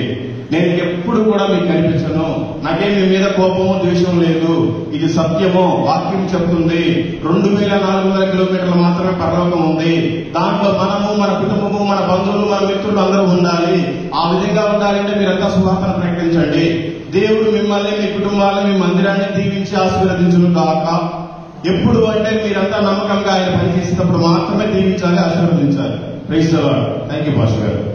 A: నేను ఎప్పుడు కూడా మీకు కనిపించను. నాకేం మీ మీద కోపము ద్వేషం లేదు. ఇది సత్యము. వాక్యం చెప్తుంది 2400 కిలోమీటర్లు మాత్రమే పరలోకం ఉంది. దాంట్లో మనము, మన కుటుంబము, మన బంధువులు, మన మిత్రులు అందరూ ఉండాలి. ఆ విధంగా ఉండాలంటే మీరంతా సువార్తను ప్రకటించండి. దేవుడు మిమ్మల్ని, మీ కుటుంబాలను, మీ మందిరాన్ని దీవించి ఆశీర్వదించును కాక. ఎప్పుడు అంటే మీరంతా నమ్మకంగా ఆయన పనిచేసేటప్పుడు మాత్రమే దీవించాలి, ఆశీర్వదించాలి. Praise the Lord. Thank you pastor గారు.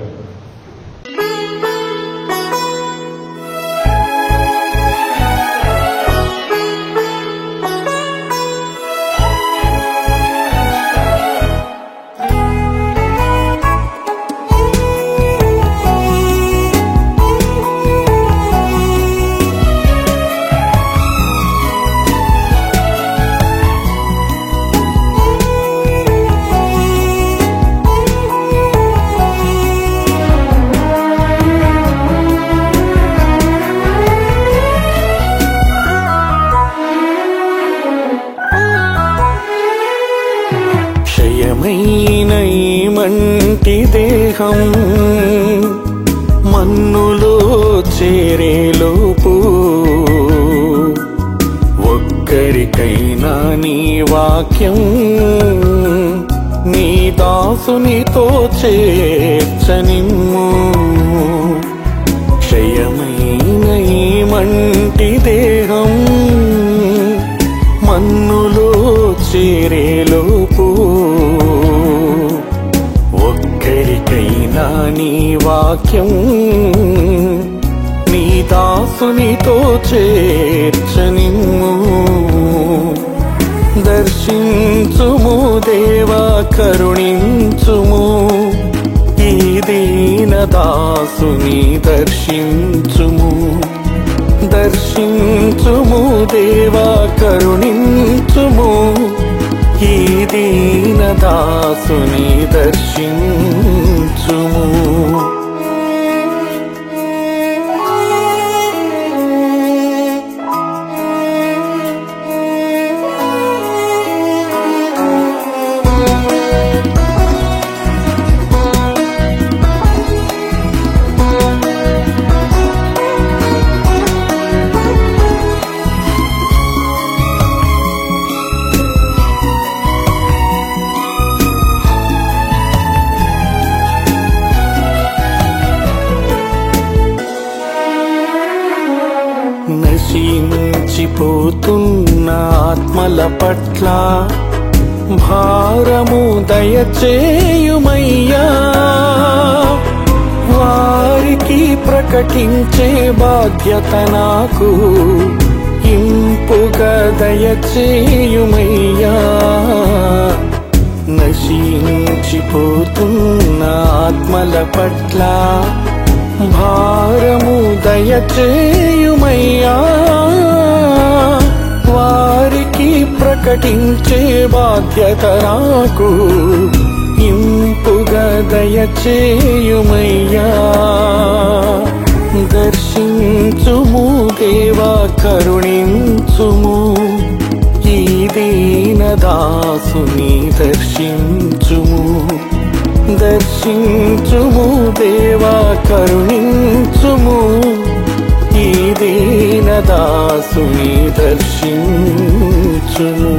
B: మంటి దేహం మన్నులో చేరేలోపు ఒక్కరికైనా నీ వాక్యం నీ దాసునితో చేర్చనిమ్ము. క్షయమైన ఈ మంటి దేహం మన్నులో చేరేలోపు ఒక్కరికైనా నీ వాక్యం నీ దాసునితో చేర్చనిమ్ము. దర్శించుము దేవా, కరుణించుము ఈ దీన దాసుని దర్శించుము. దర్శించుము దేవా, కరుణించుము ఈ దీన దాసుని దర్శించుము. నశించిపోతున్న ఆత్మల పట్ల భారము దయచేయుమయ్యా. వారికి ప్రకటించే బాధ్యత నాకు ఇంపుగా దయచేయుమయ్యా. నశించిపోతున్న ఆత్మల పట్ల భారము దయచేయుమయ్యా. వారికి ప్రకటించే బాధ్యత నాకు ఇంపుగా దయచేయుమయ్యా. దర్శించుము దేవా, కరుణించుము ఈ దీన దాసుని దర్శించుము. దర్శించుము దేవా, కరుణించుము ఈ దీన దాసుని దర్శించుము.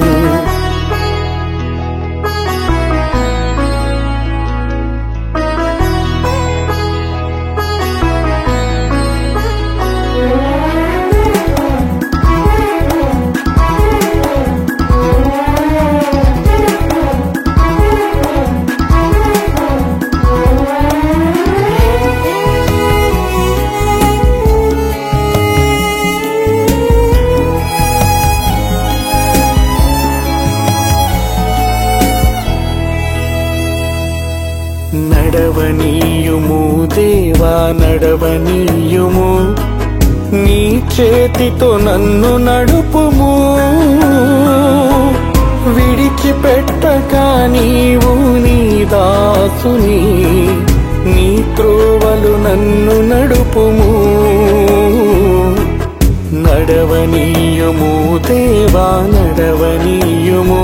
B: నడవనీయుము దేవా, నడవనీయుము నీ చేతితో నన్ను నడుపుము. విడిచిపెట్టక నీవు నీ దాసుని నీ త్రోవలు నన్ను నడుపుము. నడవనీయుము దేవా, నడవనీయుము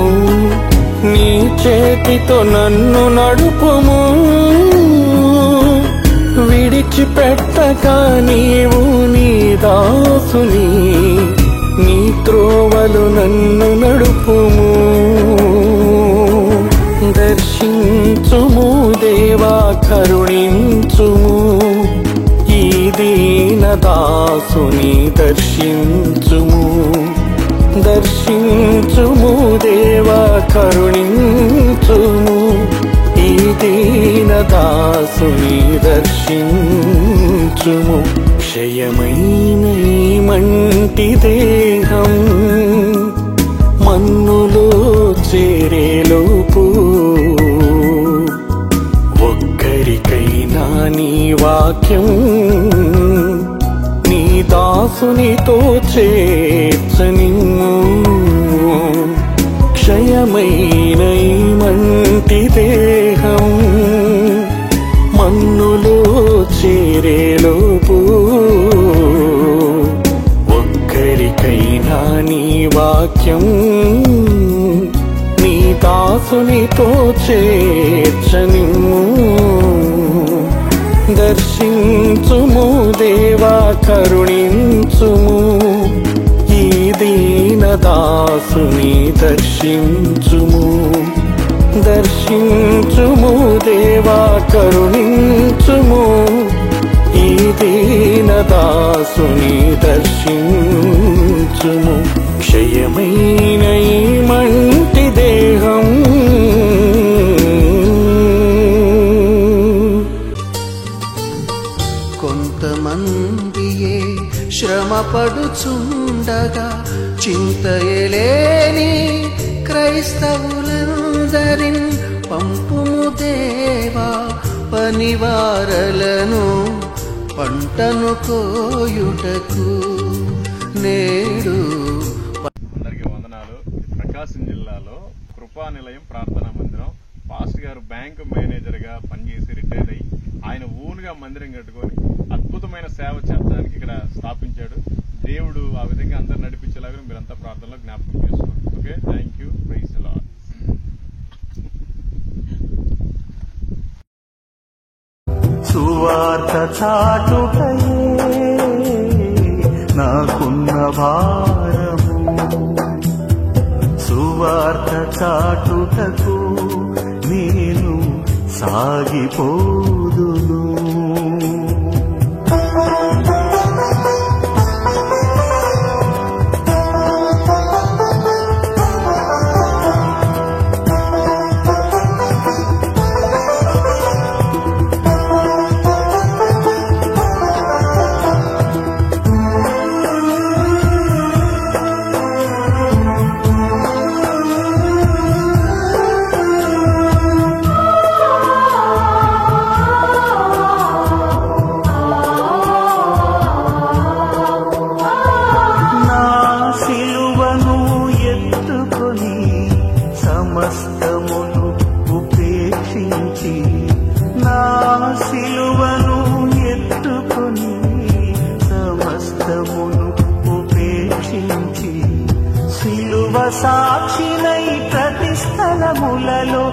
B: నీ చేతితో నన్ను నడుపుము. విడిచి విడిచిపెట్టక నీవు నీ దాసుని నీ త్రోవలు నన్ను నడుపుము. దర్శించుము దేవా కరుణించుము ఈ దీన దాసుని దర్శించుము. దర్శించుము దేవా కరుణించుము ఈ దీన దాసుని దర్శించుము. క్షయమైన ఈ మంటి దేహం మన్నులో చేరేలోపు ఒక్కరికైనా నీ వాక్యం నీ దాసునితో చేర్చనిమ్ము. క్షయమైన ఈ మంటి దేహం మన్నులో చేరేలోపు ఒక్కరికైనా నీ వాక్యం నీ దాసునితో చేర్చనిమ్ము. దర్శించుము దేవా కరుణించుము ఈ దీన దాసుని దర్శించుము. దర్శించుము దేవా కరుణించుము ఈ దీన దాసుని దర్శించుము. క్షయమైన ఈ మంటి దేహం
C: కొంతమందియే శ్రమపడుచుండగా చింతయలేని క్రైస్తవులందరిన్ పంపుము దేవా పనివారలను పంటను కోయుటకు నేడు.
A: అందరికీ వందనాలు. ప్రకాశం జిల్లాలో కృపా నిలయం ప్రార్థనా మందిరం పాస్టర్ గారు బ్యాంకు మేనేజర్ గా పనిచేసి రిటైర్ అయ్యి ఆయన ఊనుగా మందిరం కట్టుకొని అద్భుతమైన సేవ చేస్తానికి ఇక్కడ స్థాపించాడు. దేవుడు ఆ విధంగా అందరు నడిపించేలాగా మీరంతా ప్రార్థనలో జ్ఞాపకం చేసుకోండి. Okay, thank you. Praise the Lord.
B: సువార్త చాటుటయే నాకున్న భారము. సువార్త చాటుటకు నేను సాగిపోదును. సమస్తమును ఉపేక్షించి నా సిలువను ఎత్తుకొని సమస్తమును ఉపేక్షించి సిలువ సాక్షినై ప్రతి స్థలములలో